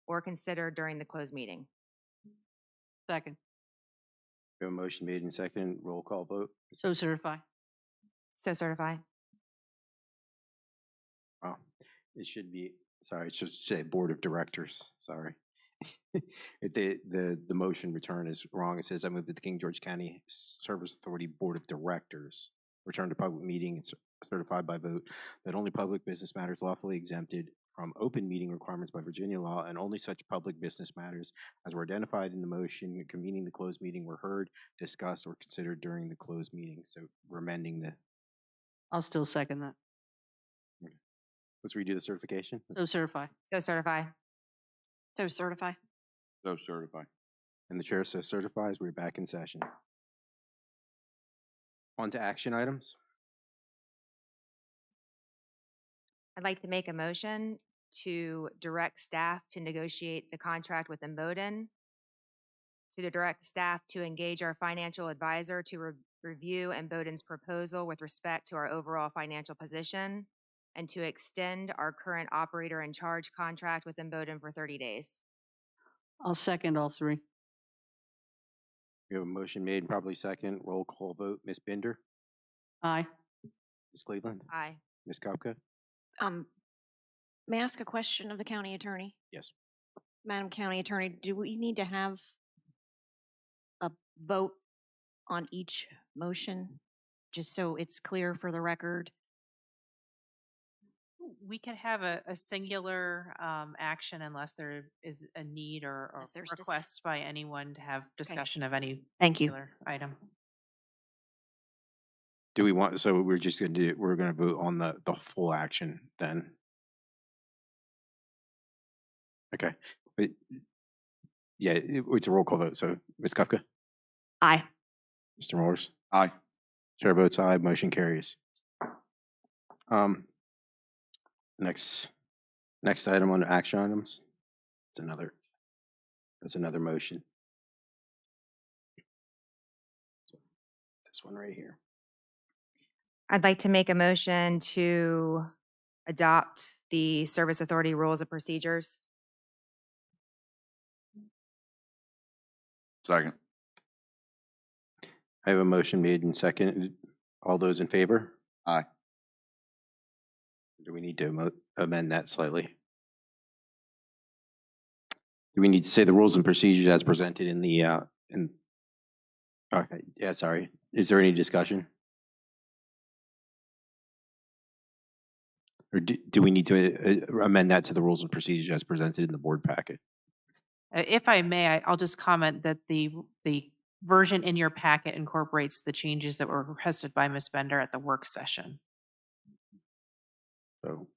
or considered during the closed meeting. Second. We have a motion made and second. Roll call vote. So certify. So certify. Wow. It should be, sorry, it should say Board of Directors. Sorry. The motion return is wrong. It says I move that the King George County Service Authority Board of Directors return to public meeting and certified by vote that only public business matters lawfully exempted from open meeting requirements by Virginia law, and only such public business matters as were identified in the motion convening the closed meeting were heard, discussed, or considered during the closed meeting. So we're amending the, I'll still second that. let's redo the certification. So certify. So certify. So certify. So certify. And the chair says certifies. We're back in session. On to action items. I'd like to make a motion to direct staff to negotiate the contract with Imboden, to direct staff to engage our financial advisor to review Imboden's proposal with respect to our overall financial position, and to extend our current operator in charge contract with Imboden for 30 days. I'll second all three. We have a motion made and probably second. Roll call vote. Ms. Binder, Aye. Ms. Cleveland, Aye. Ms. Kopka. May I ask a question of the county attorney? Yes. Madam County Attorney, do we need to have a vote on each motion, just so it's clear for the record? We could have a singular action unless there is a need or Unless there's request by anyone to have discussion of any Thank you. particular item. Do we want, so we're just gonna do, we're gonna vote on the full action then? Okay, but yeah, it's a roll call vote. So Ms. Kopka, Aye. Mr. Morris, Aye. chair votes aye, motion carries. Next item on the action items. That's another motion. This one right here. I'd like to make a motion to adopt the Service Authority Rules of Procedures. Second. I have a motion made and seconded. All those in favor? Aye. Do we need to amend that slightly? Do we need to say the rules and procedures as presented in the, okay, yeah, sorry. Is there any discussion? Or do we need to amend that to the rules and procedures as presented in the board packet? If I may, I'll just comment that the version in your packet incorporates the changes that were requested by Ms. Bender at the work session. So,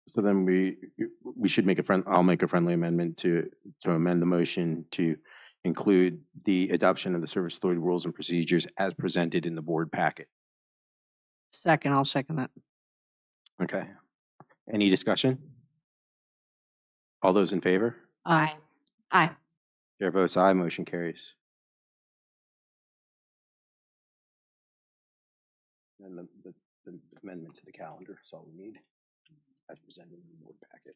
so then we should make I'll make a friendly amendment to amend the motion to include the adoption of the Service Authority rules and procedures as presented in the board packet. Second, I'll second that. Okay. Any discussion? All those in favor? Aye. Aye. Chair votes aye, motion carries. And the amendment to the calendar is all we need as presented in the board packet.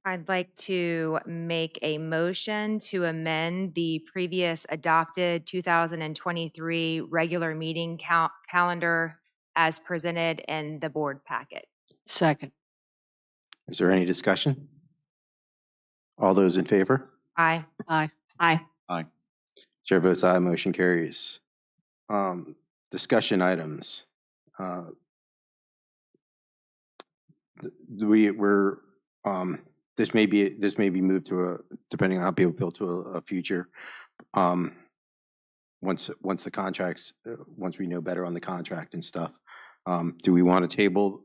I'd like to make a motion to amend the previous adopted 2023 regular meeting calendar as presented in the board packet. Second. Is there any discussion? All those in favor? Aye. Aye. Aye. Aye. Chair votes aye, motion carries. Discussion items. This may be moved to depending on how people feel, to a future. Once the contracts, once we know better on the contract and stuff, do we want to table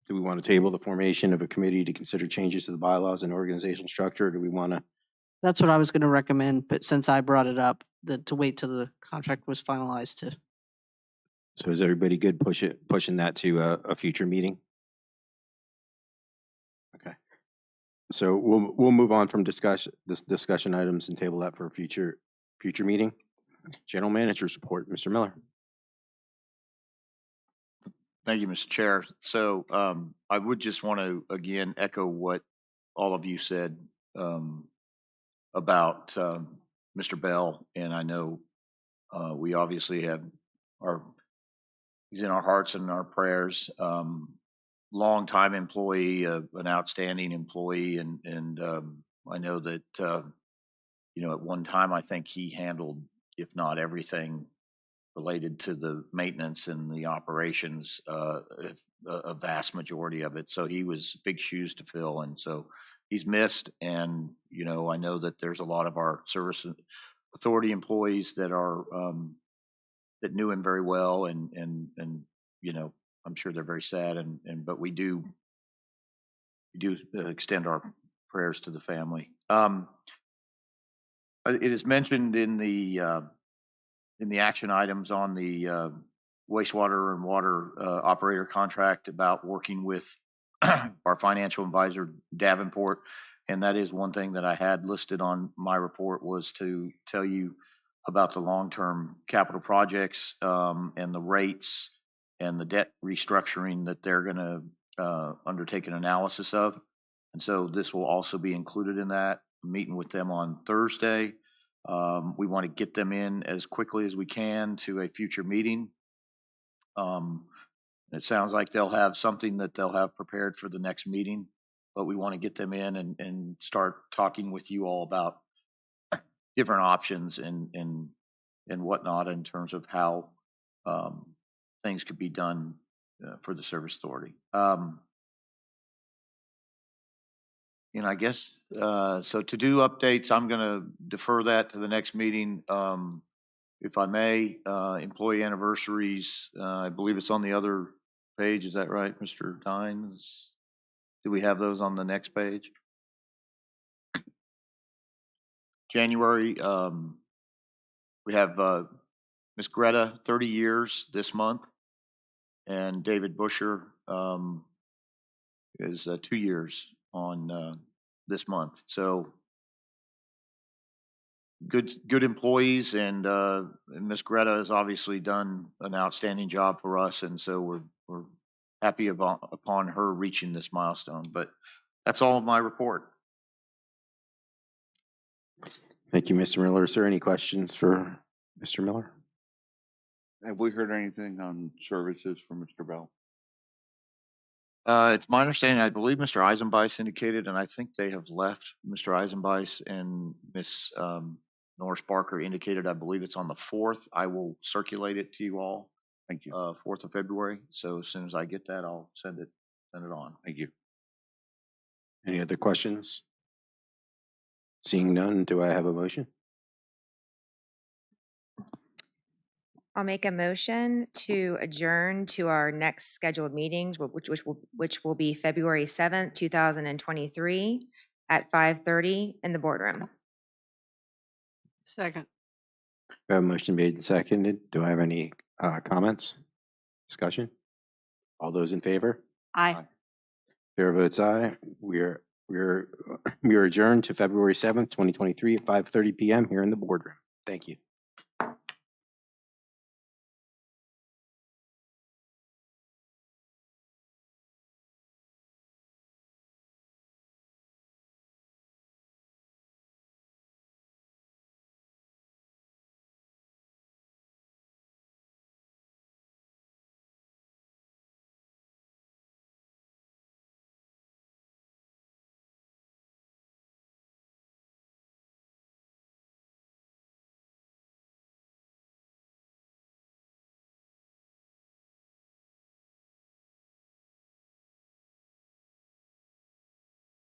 the formation of a committee to consider changes to the bylaws and organizational structure? Or do we want to? That's what I was going to recommend, but since I brought it up, to wait till the contract was finalized to. So is everybody good pushing that to a future meeting? Okay. So we'll move on from discussion items and table that for a future meeting. General Manager's report, Mr. Miller. Thank you, Mr. Chair. So I would just want to again echo what all of you said about Mr. Bell, and I know we obviously have he's in our hearts and our prayers. Long-time employee, an outstanding employee, and I know that at one time I think he handled, if not everything related to the maintenance and the operations, a vast majority of it. So he was big shoes to fill, and so he's missed. And I know that there's a lot of our service authority employees that are that knew him very well, and I'm sure they're very sad. But we do extend our prayers to the family. It is mentioned in the action items on the wastewater and water operator contract about working with our financial advisor, Davenport. And that is one thing that I had listed on my report, was to tell you about the long-term capital projects and the rates and the debt restructuring that they're going to undertake an analysis of. And so this will also be included in that. I'm meeting with them on Thursday. We want to get them in as quickly as we can to a future meeting. It sounds like they'll have something that they'll have prepared for the next meeting, but we want to get them in and start talking with you all about different options and whatnot in terms of how things could be done for the service authority. And I guess, so to do updates, I'm going to defer that to the next meeting. If I may, employee anniversaries, I believe it's on the other page. Is that right, Mr. Dines? Do we have those on the next page? January, we have Miss Greta, 30 years this month, and David Busher is 2 years on this month. So good employees, and Miss Greta has obviously done an outstanding job for us, and so we're happy upon her reaching this milestone. But that's all of my report. Thank you, Mr. Miller. Is there any questions for Mr. Miller? Have we heard anything on services from Mr. Bell? It's my understanding, I believe Mr. Eisenbeis indicated, and I think they have left. Mr. Eisenbeis and Miss Norris Barker indicated, I believe it's on the 4th. I will circulate it to you all. Thank you. 4th of February. So as soon as I get that, I'll send it on. Thank you. Any other questions? Seeing none, do I have a motion? I'll make a motion to adjourn to our next scheduled meetings, which will be February 7th, 2023 at 5:30 in the boardroom. Second. We have a motion made and seconded. Do I have any comments? Discussion? All those in favor? Aye. Chair votes aye. We are adjourned to February 7th, 2023 at 5:30 p.m. here in the boardroom. Thank you.